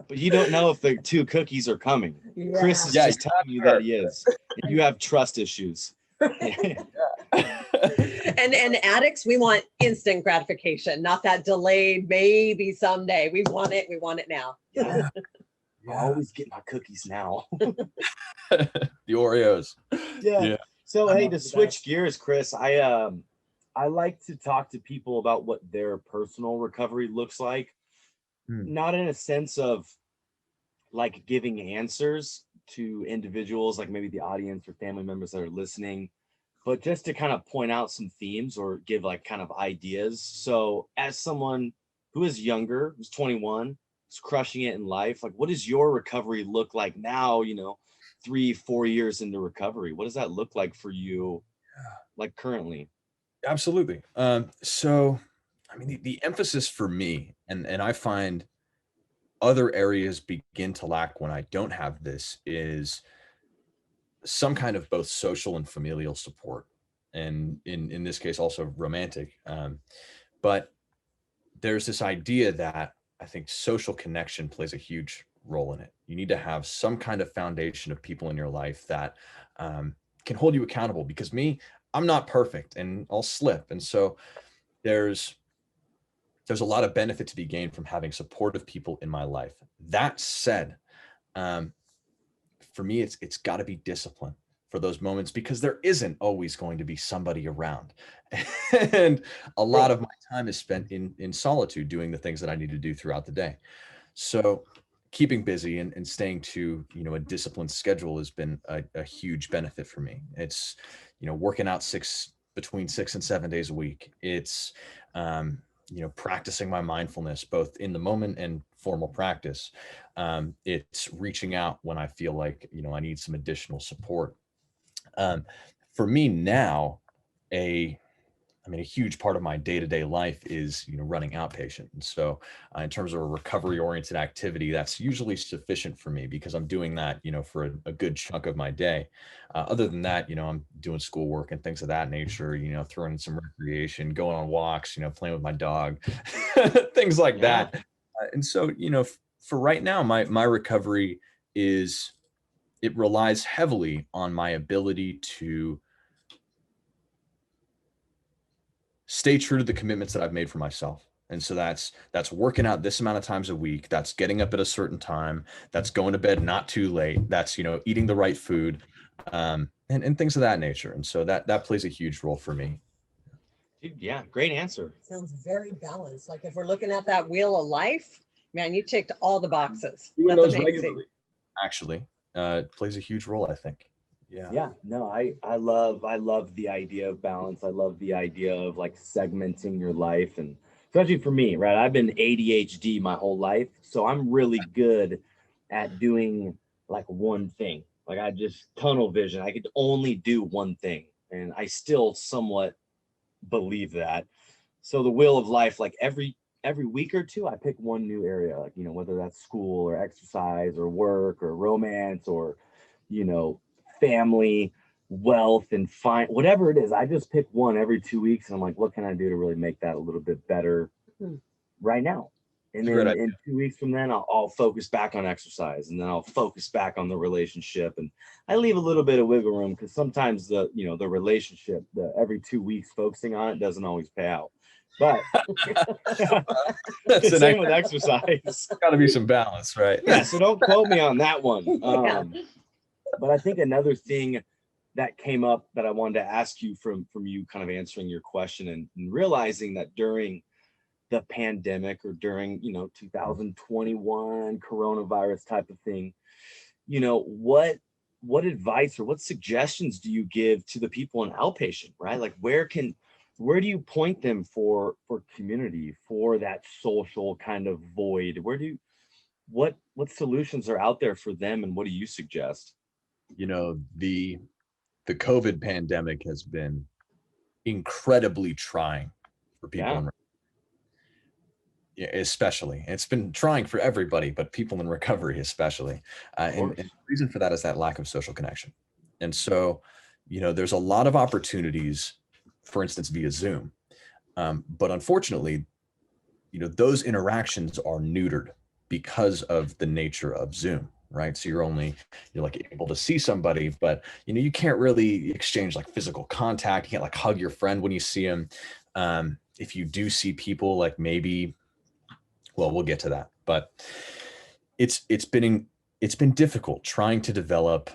Speaker 1: But you don't know if the 2 cookies are coming.
Speaker 4: Yeah.
Speaker 1: Chris is
Speaker 2: Yeah,
Speaker 1: just telling you that he is. And you have trust issues.
Speaker 3: And addicts, we want instant gratification, not that delayed, maybe someday. We want it now.
Speaker 1: Yeah. I always get my cookies now.
Speaker 2: The Oreos.
Speaker 1: Yeah. So
Speaker 4: I
Speaker 1: hey,
Speaker 4: love
Speaker 1: to
Speaker 4: the
Speaker 1: switch
Speaker 4: best.
Speaker 1: gears, Chris, I like to talk to people about what their personal recovery looks like. Not in a sense of like giving answers to individuals, like maybe the audience or family members that are listening, but just to kind of point out some themes or give like kind of ideas. So as someone who is younger, who's 21, who's crushing it in life, like what does your recovery look like now, 3-4 years into recovery? What does that look like for you, like currently?
Speaker 2: Absolutely. So, I mean, the emphasis for me, and I find other areas begin to lack when I don't have this, is some kind of both social and familial support, and in this case also romantic. But there's this idea that I think social connection plays a huge role in it. You need to have some kind of foundation of people in your life that can hold you accountable, because I'm not perfect and I'll slip. And so there's a lot of benefit to be gained from having supportive people in my life. That said, for me, it's got to be discipline for those moments, because there isn't always going to be somebody around. And a lot of my time is spent in solitude doing the things that I need to do throughout the day. So keeping busy and staying to, a disciplined schedule has been a huge benefit for me. It's, working out between 6 and 7 days a week. It's, practicing my mindfulness, both in the moment and formal practice. It's reaching out when I feel like, I need some additional support. For me now, a huge part of my day-to-day life is, running outpatient. And so in terms of a recovery-oriented activity, that's usually sufficient for me, because I'm doing that, for a good chunk of my day. Other than that, I'm doing schoolwork and things of that nature, throwing in some recreation, going on walks, playing with my dog, things like that. And so, for right now, my recovery it relies heavily on my ability to stay true to the commitments that I've made for myself. And so that's working out this amount of times a week. That's getting up at a certain time. That's going to bed not too late. That's, eating the right food, and things of that nature. And so that plays a huge role for me.
Speaker 1: Dude, yeah, great answer.
Speaker 4: Sounds very balanced. Like
Speaker 3: If we're looking at that wheel of life, man, you ticked all the boxes.
Speaker 2: Doing
Speaker 3: That's
Speaker 2: those
Speaker 3: amazing.
Speaker 2: regularly, actually, plays a huge role, I think.
Speaker 1: Yeah, no, I love the idea of balance. I love the idea of like segmenting your life, and especially for me, right? I've been ADHD my whole life, so I'm really good at doing like one thing. Like I just tunnel vision. I could only do one thing, and I still somewhat believe that. So the wheel of life, like every week or two, I pick one new area, like whether that's school or exercise or work or romance or you know family, wealth, and whatever it is. I just pick one every 2 weeks, and I'm like, what can I do to really make that a little bit better right now? And then in 2 weeks from then, I'll focus back on exercise, and then I'll focus back on the relationship, and I leave a little bit of wiggle room, because sometimes the relationship, the every 2 weeks focusing on it doesn't always pay out. But
Speaker 2: That's
Speaker 1: the same with exercise.
Speaker 2: Got to be some balance, right?
Speaker 1: Yeah, so don't quote me on that one. But I think another thing that came up that I wanted to ask you from you kind of answering your question, and realizing that during the pandemic, or during 2021 coronavirus type of thing, what advice or what suggestions do you give to the people in outpatient, right? Like where do you point them for community, for that social kind of void? What solutions are out there for them, and what do you suggest?
Speaker 2: The COVID pandemic has been incredibly trying for people especially. It's been trying for everybody, but people in recovery especially. And the reason for that is that lack of social connection. And so, there's a lot of opportunities, for instance, via Zoom. But unfortunately, those interactions are neutered because of the nature of Zoom, right? So you're like able to see somebody, but you can't really exchange like physical contact. You can't like hug your friend when you see them. If you do see people, like maybe, well, we'll get to that, but it's been difficult trying to develop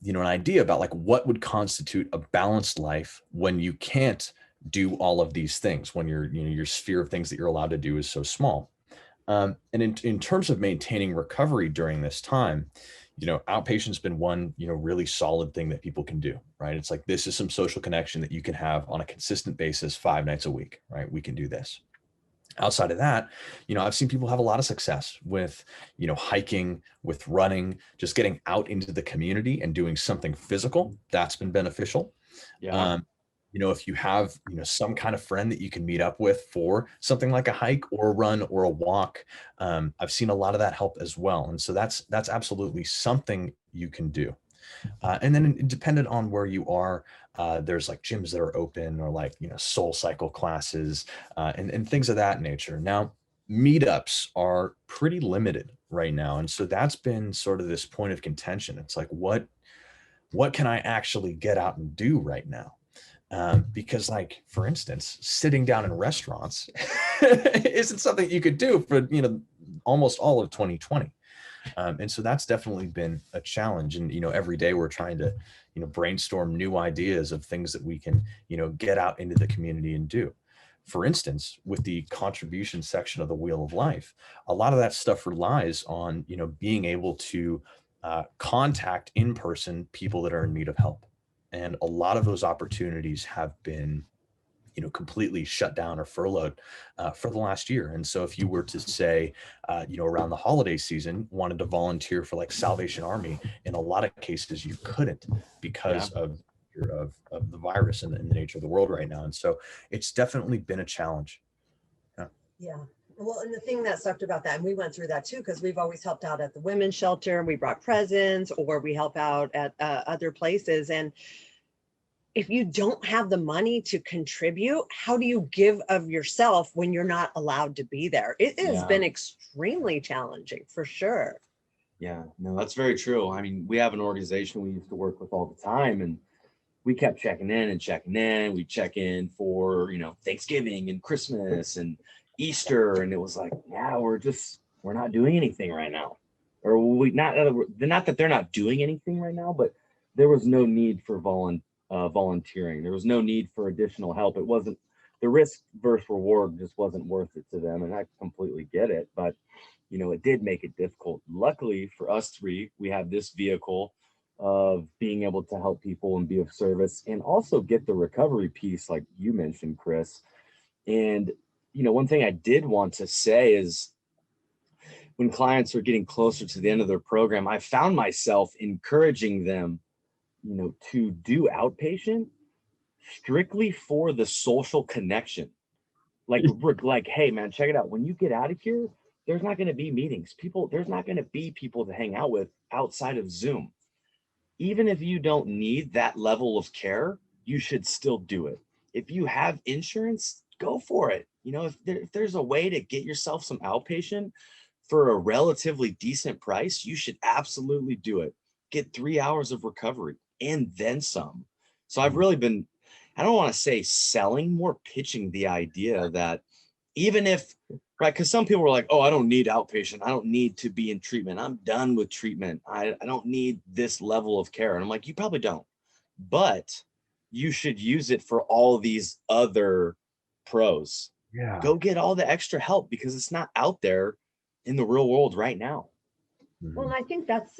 Speaker 2: an idea about like what would constitute a balanced life when you can't do all of these things, when your sphere of things that you're allowed to do is so small. And in terms of maintaining recovery during this time, outpatient's been one, really solid thing that people can do, right? It's like, this is some social connection that you can have on a consistent basis, 5 nights a week, right? We can do this. Outside of that, I've seen people have a lot of success with, hiking, with running, just getting out into the community and doing something physical. That's been beneficial.
Speaker 1: Yeah.
Speaker 2: If you have, some kind of friend that you can meet up with for something like a hike or a run or a walk, I've seen a lot of that help as well. And so that's absolutely something you can do. And then dependent on where you are, there's like gyms that are open, or like, soul cycle classes, and things of that nature. Now, meetups are pretty limited right now. And so that's been sort of this point of contention. It's like, what can I actually get out and do right now? Because, like, for instance, sitting down in restaurants isn't something you could do for, almost all of 2020. And so that's definitely been a challenge. And, every day we're trying to, brainstorm new ideas of things that we can, get out into the community and do. For instance, with the contribution section of the Wheel of Life, a lot of that stuff relies on, being able to contact in person people that are in need of help. And a lot of those opportunities have been, completely shut down or furloughed for the last year. And so if you were to say, around the holiday season, wanted to volunteer for like Salvation Army, in a lot of cases you couldn't because of the virus and the nature of the world right now. And so it's definitely been a challenge.
Speaker 3: Yeah. Well, and the thing that sucked about that, and we went through that too, because we've always helped out at the women's shelter. We brought presents, or we help out at other places. And if you don't have the money to contribute, how do you give of yourself when you're not allowed to be there? It has been extremely challenging, for sure.
Speaker 1: Yeah, no, that's very true. I mean, we have an organization we used to work with all the time, and we kept checking in and checking in. We check in for, Thanksgiving and Christmas and Easter. And it was like, yeah, we're not doing anything right now. Or not that they're not doing anything right now, but there was no need for volunteering. There was no need for additional help. It wasn't, the risk versus reward just wasn't worth it to them. And I completely get it, but it did make it difficult. Luckily for us three, we have this vehicle of being able to help people and be of service, and also get the recovery piece, like you mentioned, Chris. And, one thing I did want to say is, when clients are getting closer to the end of their program, I found myself encouraging them to do outpatient strictly for the social connection. Like, hey man, check it out. When you get out of here, there's not going to be meetings. There's not going to be people to hang out with outside of Zoom. Even if you don't need that level of care, you should still do it. If you have insurance, go for it. If there's a way to get yourself some outpatient for a relatively decent price, you should absolutely do it. Get 3 hours of recovery and then some. So I've really been, I don't want to say selling, more pitching the idea that even if, right, because some people were like, oh, I don't need outpatient. I don't need to be in treatment. I'm done with treatment. I don't need this level of care. And I'm like, you probably don't, but you should use it for all these other pros.
Speaker 2: Yeah.
Speaker 1: Go get all the extra help, because it's not out there in the real world right now.
Speaker 3: Well, and I think that's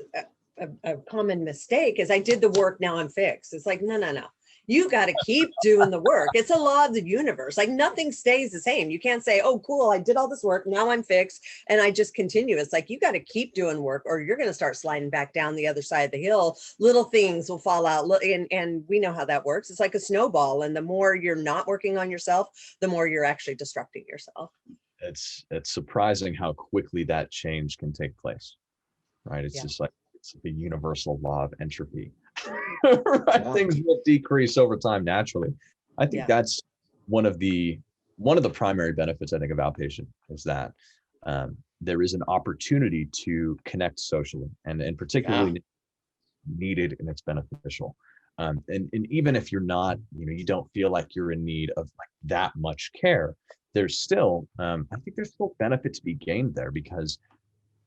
Speaker 3: a common mistake, is I did the work, now I'm fixed. It's like, no. You got to keep doing the work. It's a law of the universe. Like, nothing stays the same. You can't say, oh, cool, I did all this work, now I'm fixed, and I just continue. It's like, you got to keep doing work, or you're going to start sliding back down the other side of the hill. Little things will fall out. And we know how that works. It's like a snowball. And the more you're not working on yourself, the more you're actually destructing yourself.
Speaker 2: It's surprising how quickly that change can take place, right? It's just like, it's the universal law of entropy. Right? Things will decrease over time naturally. I think that's one of the one of the primary benefits, I think, of outpatient is that there is an opportunity to connect socially, and particularly needed, and it's beneficial. And even if you're not, you don't feel like you're in need of like that much care, there's still, I think there's still benefit to be gained there, because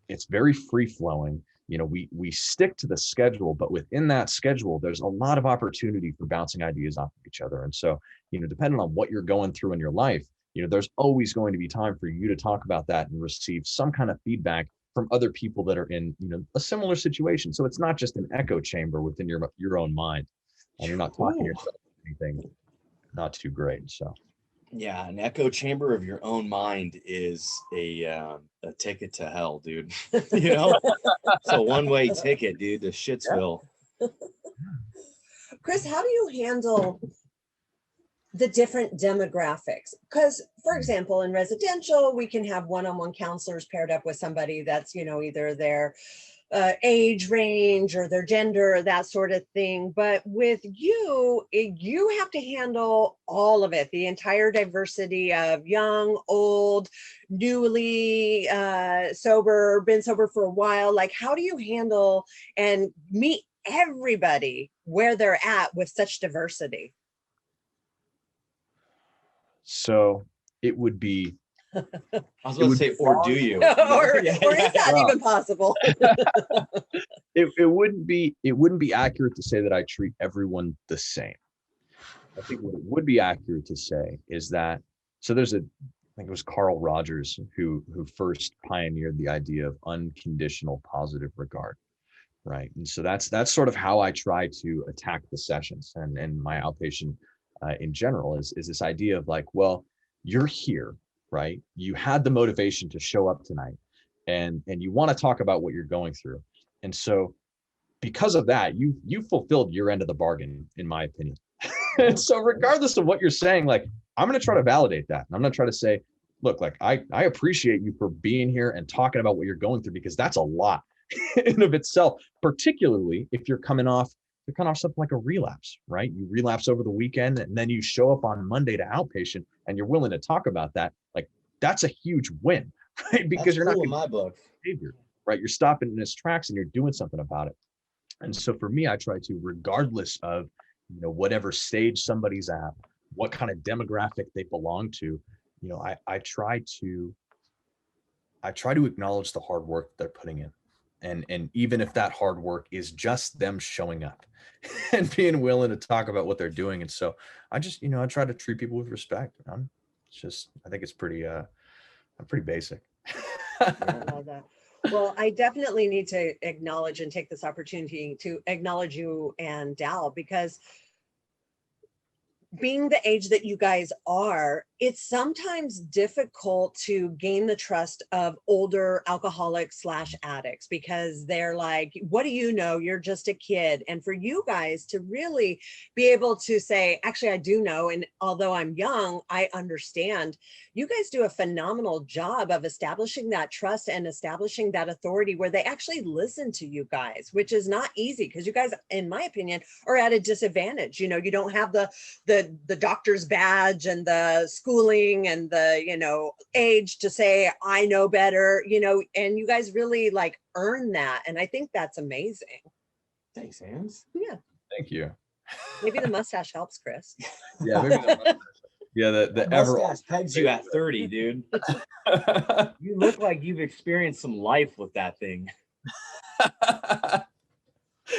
Speaker 2: it's very free flowing. We stick to the schedule, but within that schedule, there's a lot of opportunity for bouncing ideas off of each other. And so, depending on what you're going through in your life, there's always going to be time for you to talk about that and receive some kind of feedback from other people that are in, a similar situation. So it's not just an echo chamber within your own mind, and you're not talking yourself anything not too great. So
Speaker 1: yeah, an echo chamber of your own mind is a ticket to hell, dude. It's a one-way ticket, dude, to Shitsville.
Speaker 3: Chris, how do you handle the different demographics? Because, for example, in residential, we can have one-on-one counselors paired up with somebody that's, either their age range or their gender, or that sort of thing. But with you, you have to handle all of it, the entire diversity of young, old, newly sober, been sober for a while. Like, how do you handle and meet everybody where they're at with such diversity?
Speaker 2: So it would be.
Speaker 1: I was going to say, or do you?
Speaker 3: or is that even possible?
Speaker 2: It wouldn't be accurate to say that I treat everyone the same. I think what it would be accurate to say is that, so I think it was Carl Rogers who first pioneered the idea of unconditional positive regard, right? And so that's sort of how I try to attack the sessions and my outpatient in general is this idea of like, well, you're here, right? You had the motivation to show up tonight, and you want to talk about what you're going through. And so because of that, you fulfilled your end of the bargain, in my opinion. And so regardless of what you're saying, like, I'm going to try to validate that. And I'm going to try to say, look, like, I appreciate you for being here and talking about what you're going through, because that's a lot in of itself, particularly if you're coming off something like a relapse, right? You relapse over the weekend and then you show up on Monday to outpatient and you're willing to talk about that. Like, that's a huge win, right? Because
Speaker 1: that's
Speaker 2: you're
Speaker 1: cool
Speaker 2: not
Speaker 1: in my book.
Speaker 2: Behavior, right? You're stopping in its tracks and you're doing something about it. And so for me, I try to, regardless of, whatever stage somebody's at, what kind of demographic they belong to, I try to acknowledge the hard work they're putting in. And even if that hard work is just them showing up and being willing to talk about what they're doing. And so I just, I try to treat people with respect. I think it's pretty basic.
Speaker 3: I love that. Well, I definitely need to acknowledge and take this opportunity to acknowledge you and Dal, because being the age that you guys are, it's sometimes difficult to gain the trust of older alcoholics / addicts, because they're like, what do you know? You're just a kid. And for you guys to really be able to say, actually, I do know. And although I'm young, I understand. You guys do a phenomenal job of establishing that trust and establishing that authority where they actually listen to you guys, which is not easy, because you guys, in my opinion, are at a disadvantage. You don't have the doctor's badge and the schooling and the, age to say, I know better, and you guys really like earn that. And I think that's amazing.
Speaker 1: Thanks, Hans.
Speaker 3: Yeah.
Speaker 2: Thank you.
Speaker 3: Maybe the mustache helps, Chris.
Speaker 2: Yeah, maybe the mustache. Yeah, the
Speaker 1: mustache pegs you at 30, dude. You look like you've experienced some life with that thing.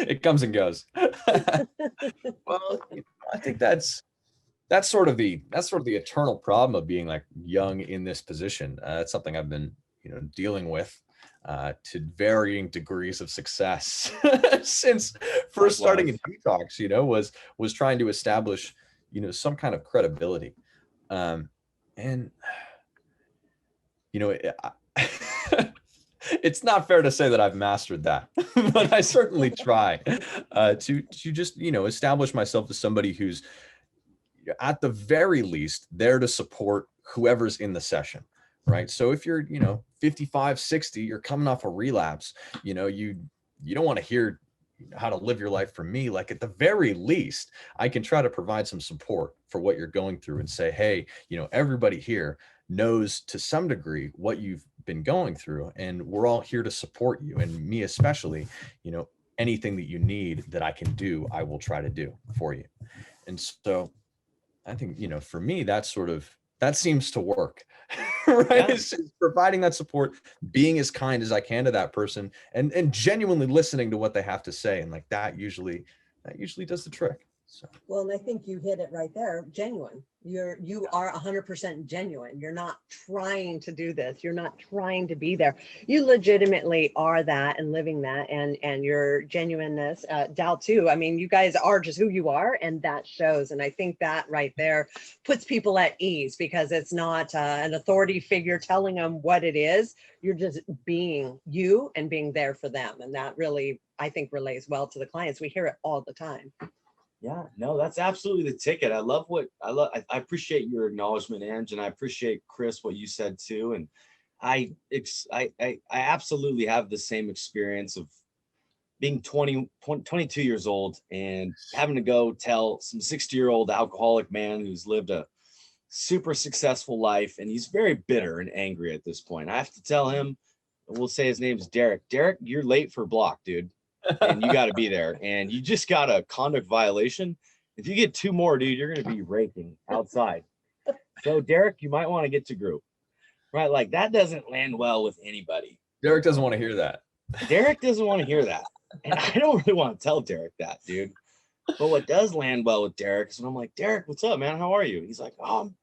Speaker 2: It comes and goes. Well, I think that's sort of the eternal problem of being like young in this position. That's something I've been, dealing with to varying degrees of success since first starting in detox, was trying to establish, some kind of credibility. And it's not fair to say that I've mastered that, but I certainly try to just, establish myself as somebody who's at the very least there to support whoever's in the session, right? So if you're, 55, 60, you're coming off a relapse, you don't want to hear how to live your life for me, like at the very least, I can try to provide some support for what you're going through and say, hey, everybody here knows to some degree what you've been going through, and we're all here to support you. And me especially, anything that you need that I can do, I will try to do for you. And so I think, for me, that seems to work, right?
Speaker 1: Yeah.
Speaker 2: It's providing that support, being as kind as I can to that person, and genuinely listening to what they have to say. And like that usually does the trick. So.
Speaker 3: Well, and I think you hit it right there. Genuine. You are 100% genuine. You're not trying to do this. You're not trying to be there. You legitimately are that and living that, and your genuineness, Dal too. I mean, you guys are just who you are, and that shows. And I think that right there puts people at ease, because it's not an authority figure telling them what it is. You're just being you and being there for them. And that really, I think, relays well to the clients. We hear it all the time.
Speaker 1: Yeah, no, that's absolutely the ticket. I appreciate your acknowledgement, Ange, and I appreciate, Chris, what you said too. And I absolutely have the same experience of being 22 years old and having to go tell some 60-year-old alcoholic man who's lived a super successful life, and he's very bitter and angry at this point. I have to tell him, we'll say his name's Derek. Derek, you're late for block, dude. And you got to be there, and you just got a conduct violation. If you get 2 more, dude, you're going to be raking outside. So Derek, you might want to get to group, right? Like that doesn't land well with anybody.
Speaker 2: Derek doesn't want to hear that.
Speaker 1: Derek doesn't want to hear that. And I don't really want to tell Derek that, dude. But what does land well with Derek is when I'm like, Derek, what's up, man? How are you? He's like, oh, I'm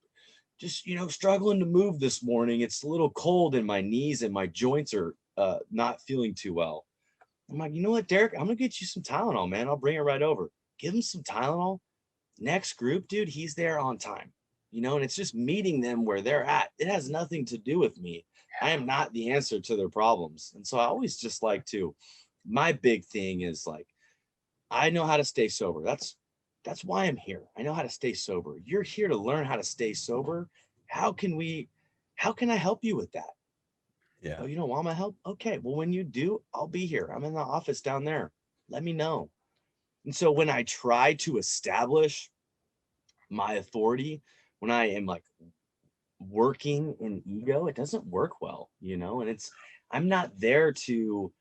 Speaker 1: just, struggling to move this morning. It's a little cold in my knees and my joints are not feeling too well. I'm like, you know what, Derek? I'm going to get you some Tylenol, man. I'll bring it right over. Give him some Tylenol. Next group, dude, he's there on time, and it's just meeting them where they're at. It has nothing to do with me. I am not the answer to their problems. And so I always just like to, my big thing is like, I know how to stay sober. That's why I'm here. I know how to stay sober. You're here to learn how to stay sober. How can I help you with that?
Speaker 2: Yeah.
Speaker 1: Oh, you don't want my help? Okay. Well, when you do, I'll be here. I'm in the office down there. Let me know. And so when I try to establish my authority, when I am like working in ego, it doesn't work well, and I'm not there to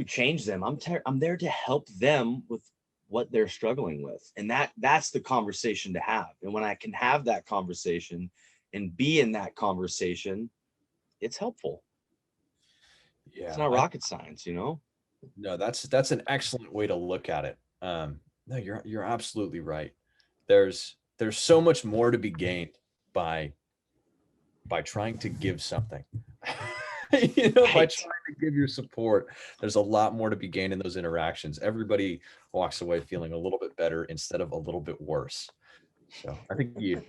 Speaker 1: change them. I'm there to help them with what they're struggling with. And that's the conversation to have. And when I can have that conversation and be in that conversation, it's helpful.
Speaker 2: Yeah.
Speaker 1: It's not rocket science,
Speaker 2: No, that's an excellent way to look at it. No, you're absolutely right. There's so much more to be gained by trying to give something. By trying to give your support. There's a lot more to be gained in those interactions. Everybody walks away feeling a little bit better instead of a little bit worse. So I think you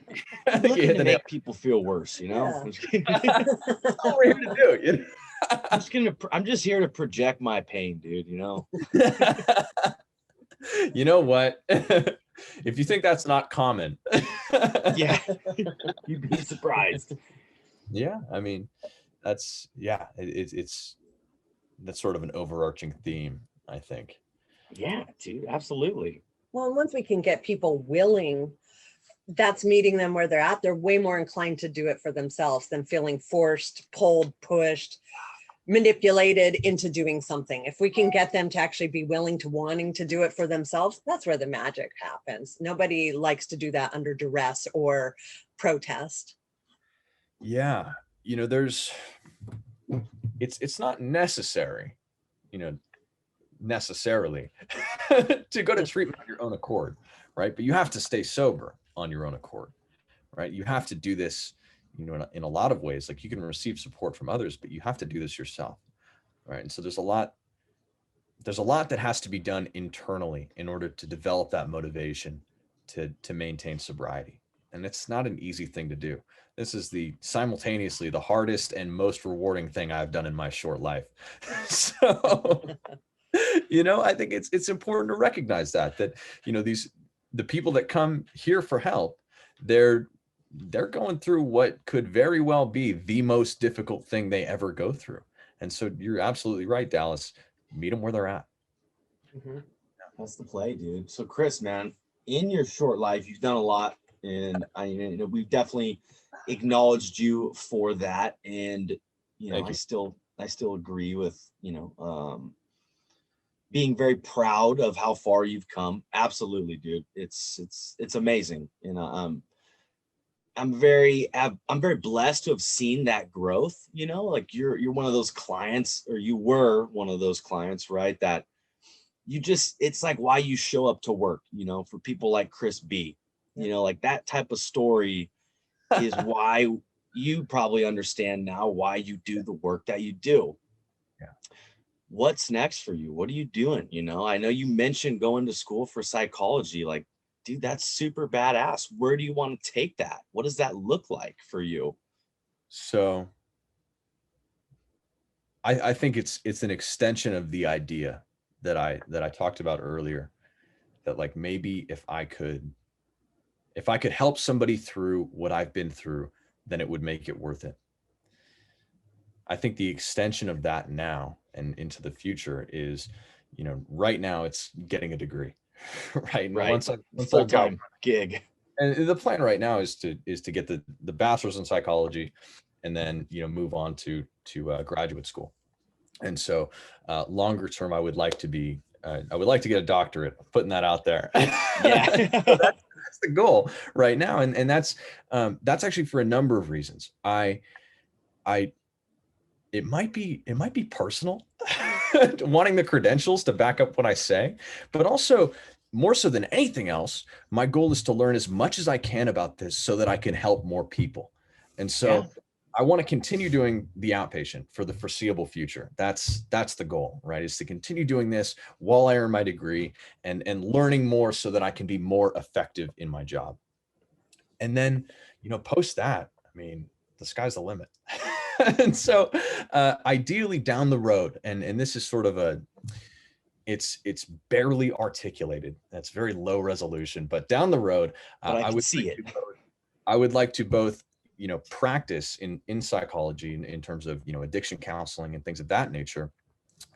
Speaker 1: hit the make people feel worse,
Speaker 3: Yeah.
Speaker 2: That's all we're here to do.
Speaker 1: I'm just here to project my pain, dude,
Speaker 2: You know what? If you think that's not common.
Speaker 1: Yeah. You'd be surprised.
Speaker 2: Yeah, I mean, that's sort of an overarching theme, I think.
Speaker 1: Yeah, dude, absolutely.
Speaker 3: Well, and once we can get people willing, that's meeting them where they're at. They're way more inclined to do it for themselves than feeling forced, pulled, pushed, manipulated into doing something. If we can get them to actually be willing to wanting to do it for themselves, that's where the magic happens. Nobody likes to do that under duress or protest.
Speaker 2: Yeah, it's not necessary, necessarily to go to treatment on your own accord, right? But you have to stay sober on your own accord, right? You have to do this, in a lot of ways. Like you can receive support from others, but you have to do this yourself, right? And so there's a lot that has to be done internally in order to develop that motivation to maintain sobriety. And it's not an easy thing to do. This is simultaneously the hardest and most rewarding thing I've done in my short life. So, I think it's important to recognize that the people that come here for help, they're going through what could very well be the most difficult thing they ever go through. And so you're absolutely right, Dallas. Meet them where they're at.
Speaker 3: Mhm.
Speaker 1: That's the play, dude. So Chris, man, in your short life, you've done a lot, and we've definitely acknowledged you for that. And
Speaker 2: Thank
Speaker 1: I
Speaker 2: you.
Speaker 1: still agree with being very proud of how far you've come. Absolutely, dude. It's amazing, and I'm very blessed to have seen that growth. Like you're one of those clients, or you were one of those clients, right? That it's like why you show up to work, for people like Chris B. Like that type of story is why you probably understand now why you do the work that you do.
Speaker 2: Yeah.
Speaker 1: What's next for you? What are you doing? I know you mentioned going to school for psychology. Like, dude, that's super badass. Where do you want to take that? What does that look like for you?
Speaker 2: So I think it's an extension of the idea that I talked about earlier, that like maybe if I could help somebody through what I've been through, then it would make it worth it. I think the extension of that now and into the future is, right now it's getting a degree, right? And
Speaker 1: Right.
Speaker 2: once
Speaker 1: Full-time gig.
Speaker 2: and the plan right now is to get the bachelor's in psychology, and then move on to graduate school. And so longer term, I would like to get a doctorate. I'm putting that out there.
Speaker 1: Yeah.
Speaker 2: So that's the goal right now, and that's actually for a number of reasons. It might be personal, wanting the credentials to back up what I say, but also more so than anything else, my goal is to learn as much as I can about this so that I can help more people. And so I want to continue doing the outpatient for the foreseeable future. That's the goal, right? Is to continue doing this while I earn my degree and learning more so that I can be more effective in my job. And then, post that, I mean, the sky's the limit. And so ideally down the road, and this is sort of it's barely articulated. That's very low resolution, but down the road,
Speaker 1: I would see it.
Speaker 2: I would like to both, practice in psychology in terms of, addiction counseling and things of that nature,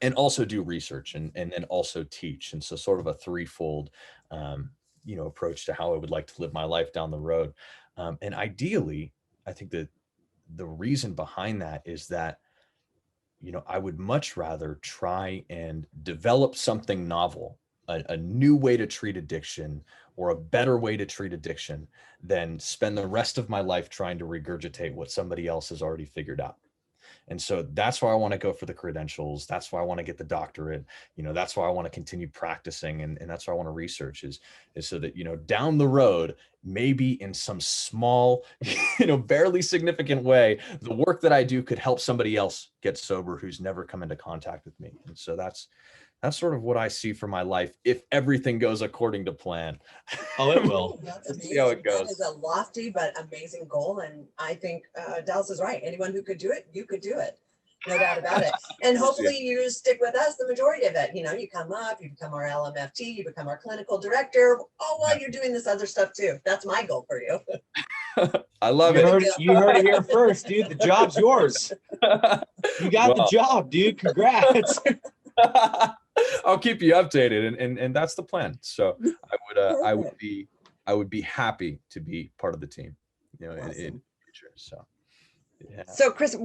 Speaker 2: and also do research and then also teach. And so sort of a threefold, approach to how I would like to live my life down the road. And ideally, I think that the reason behind that is that, I would much rather try and develop something novel, a new way to treat addiction or a better way to treat addiction, than spend the rest of my life trying to regurgitate what somebody else has already figured out. And so that's why I want to go for the credentials. That's why I want to get the doctorate. That's why I want to continue practicing. And that's why I want to research is so that, down the road, maybe in some small, barely significant way, the work that I do could help somebody else get sober who's never come into contact with me. And so that's sort of what I see for my life if everything goes according to plan.
Speaker 1: Oh, it will.
Speaker 4: That's
Speaker 2: Let's
Speaker 4: amazing.
Speaker 2: see how it goes.
Speaker 4: That is a lofty but amazing goal. And I think Dallas is right. Anyone who could do it, you could do it. No doubt about it. And hopefully you stick with us the majority of it. You come up, you become our LMFT, you become our clinical director, all while you're doing this other stuff too. That's my goal for you.
Speaker 2: I love it.
Speaker 1: You heard it here first, dude. The job's yours. You got the job, dude. Congrats.
Speaker 2: I'll keep you updated, and that's the plan. So I would be happy to be part of the team, awesome. in the future. So yeah.
Speaker 3: So Chris,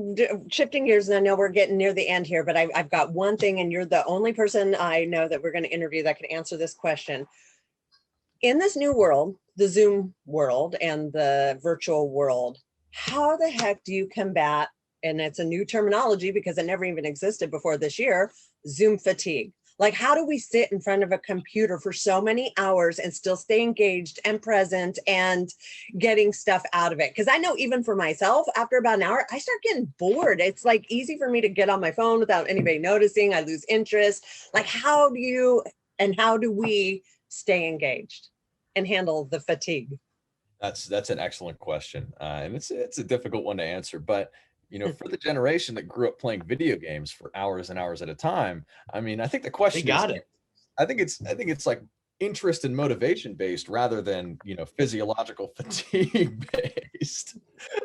Speaker 3: shifting gears, and I know we're getting near the end here, but I've got one thing, and you're the only person I know that we're going to interview that can answer this question. In this new world, the Zoom world and the virtual world, how the heck do you combat, and it's a new terminology because it never even existed before this year, Zoom fatigue? Like, how do we sit in front of a computer for so many hours and still stay engaged and present and getting stuff out of it? Because I know even for myself, after about an hour, I start getting bored. It's like easy for me to get on my phone without anybody noticing. I lose interest. Like, how do we stay engaged and handle the fatigue?
Speaker 2: That's an excellent question. And it's a difficult one to answer, but for the generation that grew up playing video games for hours and hours at a time, I mean, I think the question I think it's like interest and motivation based rather than, physiological fatigue based.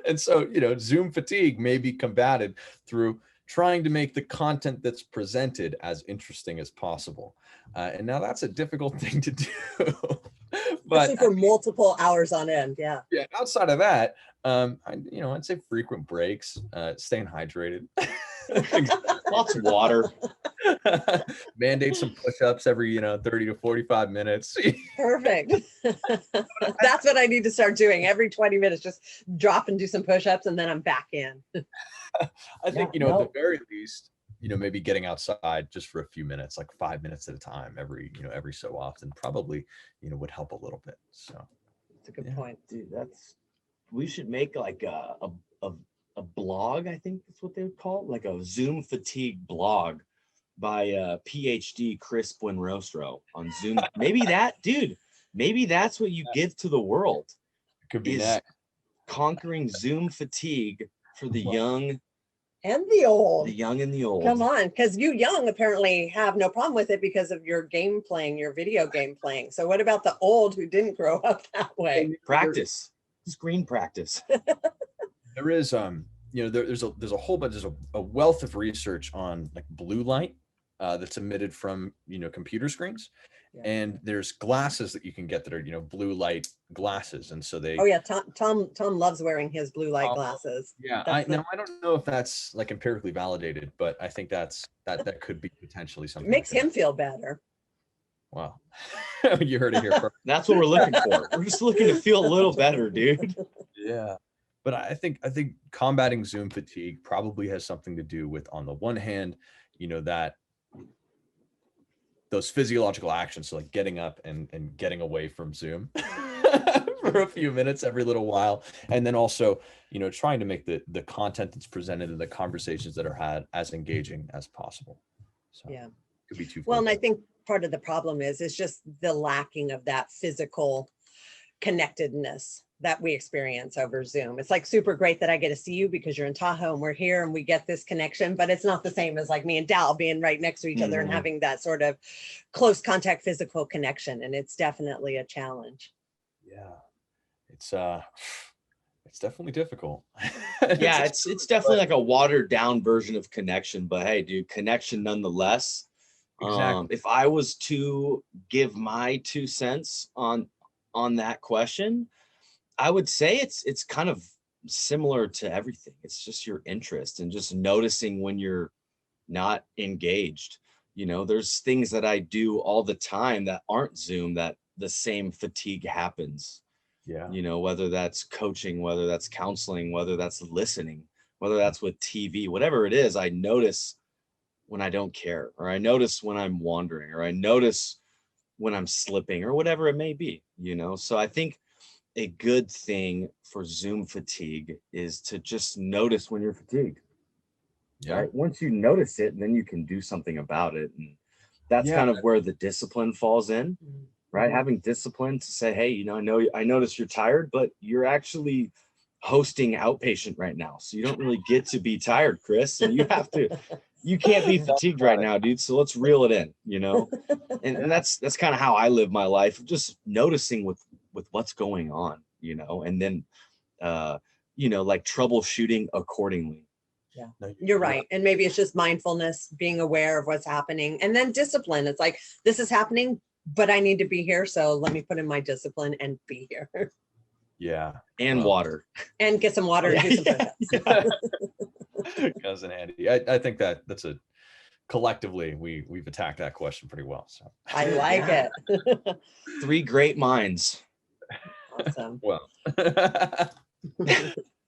Speaker 2: And so, Zoom fatigue may be combated through, trying to make the content that's presented as interesting as possible. And now that's a difficult thing to do. But
Speaker 3: especially for multiple hours on end. Yeah.
Speaker 2: yeah, outside of that, I'd say frequent breaks, staying hydrated,
Speaker 1: Lots of water.
Speaker 2: mandate some push-ups every 30 to 45 minutes.
Speaker 3: Perfect. That's what I need to start doing every 20 minutes. Just drop and do some push-ups, and then I'm back in.
Speaker 2: I think, at the very least, maybe getting outside just for a few minutes, like 5 minutes at a time, every so often, probably, would help a little bit. So
Speaker 3: That's a good point.
Speaker 1: Dude, we should make like a blog, I think that's what they would call it, like a Zoom fatigue blog by PhD Chris Buenrostro on Zoom. Maybe that's what you give to the world.
Speaker 2: Could be
Speaker 1: is
Speaker 2: next.
Speaker 1: Conquering Zoom fatigue for the young
Speaker 3: And the old.
Speaker 1: the young and the old.
Speaker 3: Come on, because you young apparently have no problem with it because of your game playing, your video game playing. So what about the old who didn't grow up that way?
Speaker 1: Practice, screen practice.
Speaker 2: There is there's a whole bunch, there's a wealth of research on like blue light that's emitted from computer screens.
Speaker 3: Yeah.
Speaker 2: And there's glasses that you can get that are blue light glasses, and so they
Speaker 3: Oh yeah, Tom loves wearing his blue light glasses.
Speaker 2: Yeah, I don't know if that's like empirically validated, but I think that could be potentially something.
Speaker 3: Makes him feel better.
Speaker 2: Wow. You heard it here first.
Speaker 1: That's what we're looking for. We're just looking to feel a little better, dude.
Speaker 2: Yeah. But I think combating Zoom fatigue probably has something to do with, on the one hand, that those physiological actions, so like getting up and getting away from Zoom for a few minutes every little while, and then also trying to make the content that's presented and the conversations that are had as engaging as possible. So
Speaker 3: Yeah.
Speaker 2: could be too
Speaker 3: Well, and I think part of the problem is just the lacking of that physical connectedness that we experience over Zoom. It's like super great that I get to see you because you're in Tahoe and we're here and we get this connection, but it's not the same as like me and Dal being right next to each other and having that sort of close contact physical connection. And it's definitely a challenge.
Speaker 2: Yeah, it's definitely difficult.
Speaker 1: Yeah, it's definitely like a watered down version of connection, but hey, dude, connection nonetheless.
Speaker 2: Exactly.
Speaker 1: If I was to give my 2 cents on that question, I would say it's kind of similar to everything. It's just your interest and just noticing when you're not engaged. There's things that I do all the time that aren't Zoom that the same fatigue happens.
Speaker 2: Yeah.
Speaker 1: Whether that's coaching, whether that's counseling, whether that's listening, whether that's with TV, whatever it is, I notice when I don't care, or I notice when I'm wandering, or I notice when I'm slipping, or whatever it may be, So I think a good thing for Zoom fatigue is to just notice when you're fatigued.
Speaker 2: Yeah.
Speaker 1: Right? Once you notice it, then you can do something about it. And that's kind of where the discipline falls in, right? Having discipline to say, hey, I notice you're tired, but you're actually hosting outpatient right now. So you don't really get to be tired, Chris. And you can't be fatigued right now, dude. So let's reel it in, and that's kind of how I live my life, just noticing with what's going on, and then, like troubleshooting accordingly.
Speaker 3: Yeah, you're right. And maybe it's just mindfulness, being aware of what's happening, and then discipline. It's like, this is happening, but I need to be here. So let me put in my discipline and be here.
Speaker 2: Yeah.
Speaker 1: And water.
Speaker 3: And get some water and do some push-ups.
Speaker 2: Cousin Andy. I think that's collectively we've attacked that question pretty well. So
Speaker 3: I like it.
Speaker 1: 3 great minds.
Speaker 3: Awesome.
Speaker 2: Well,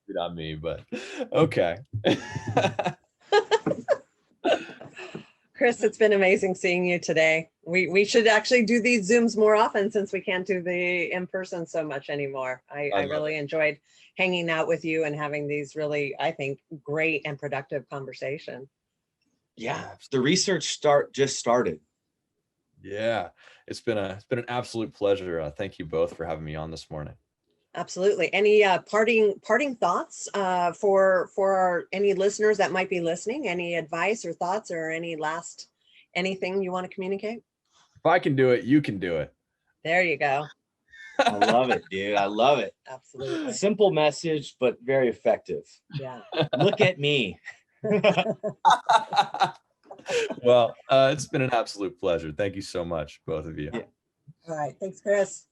Speaker 2: not me, but okay.
Speaker 3: Chris, it's been amazing seeing you today. We should actually do these Zooms more often since we can't do the in-person so much anymore. I really enjoyed hanging out with you and having these really, I think, great and productive conversations.
Speaker 1: Yeah, the research just started.
Speaker 2: Yeah, it's been an absolute pleasure. Thank you both for having me on this morning.
Speaker 3: Absolutely. Any parting thoughts for any listeners that might be listening? Any advice or thoughts or anything you want to communicate?
Speaker 2: If I can do it, you can do it.
Speaker 3: There you go.
Speaker 1: I love it, dude. I love it.
Speaker 3: Absolutely.
Speaker 1: Simple message, but very effective.
Speaker 3: Yeah.
Speaker 1: Look at me.
Speaker 2: Well, it's been an absolute pleasure. Thank you so much, both of you.
Speaker 1: Yeah.
Speaker 4: All right. Thanks, Chris.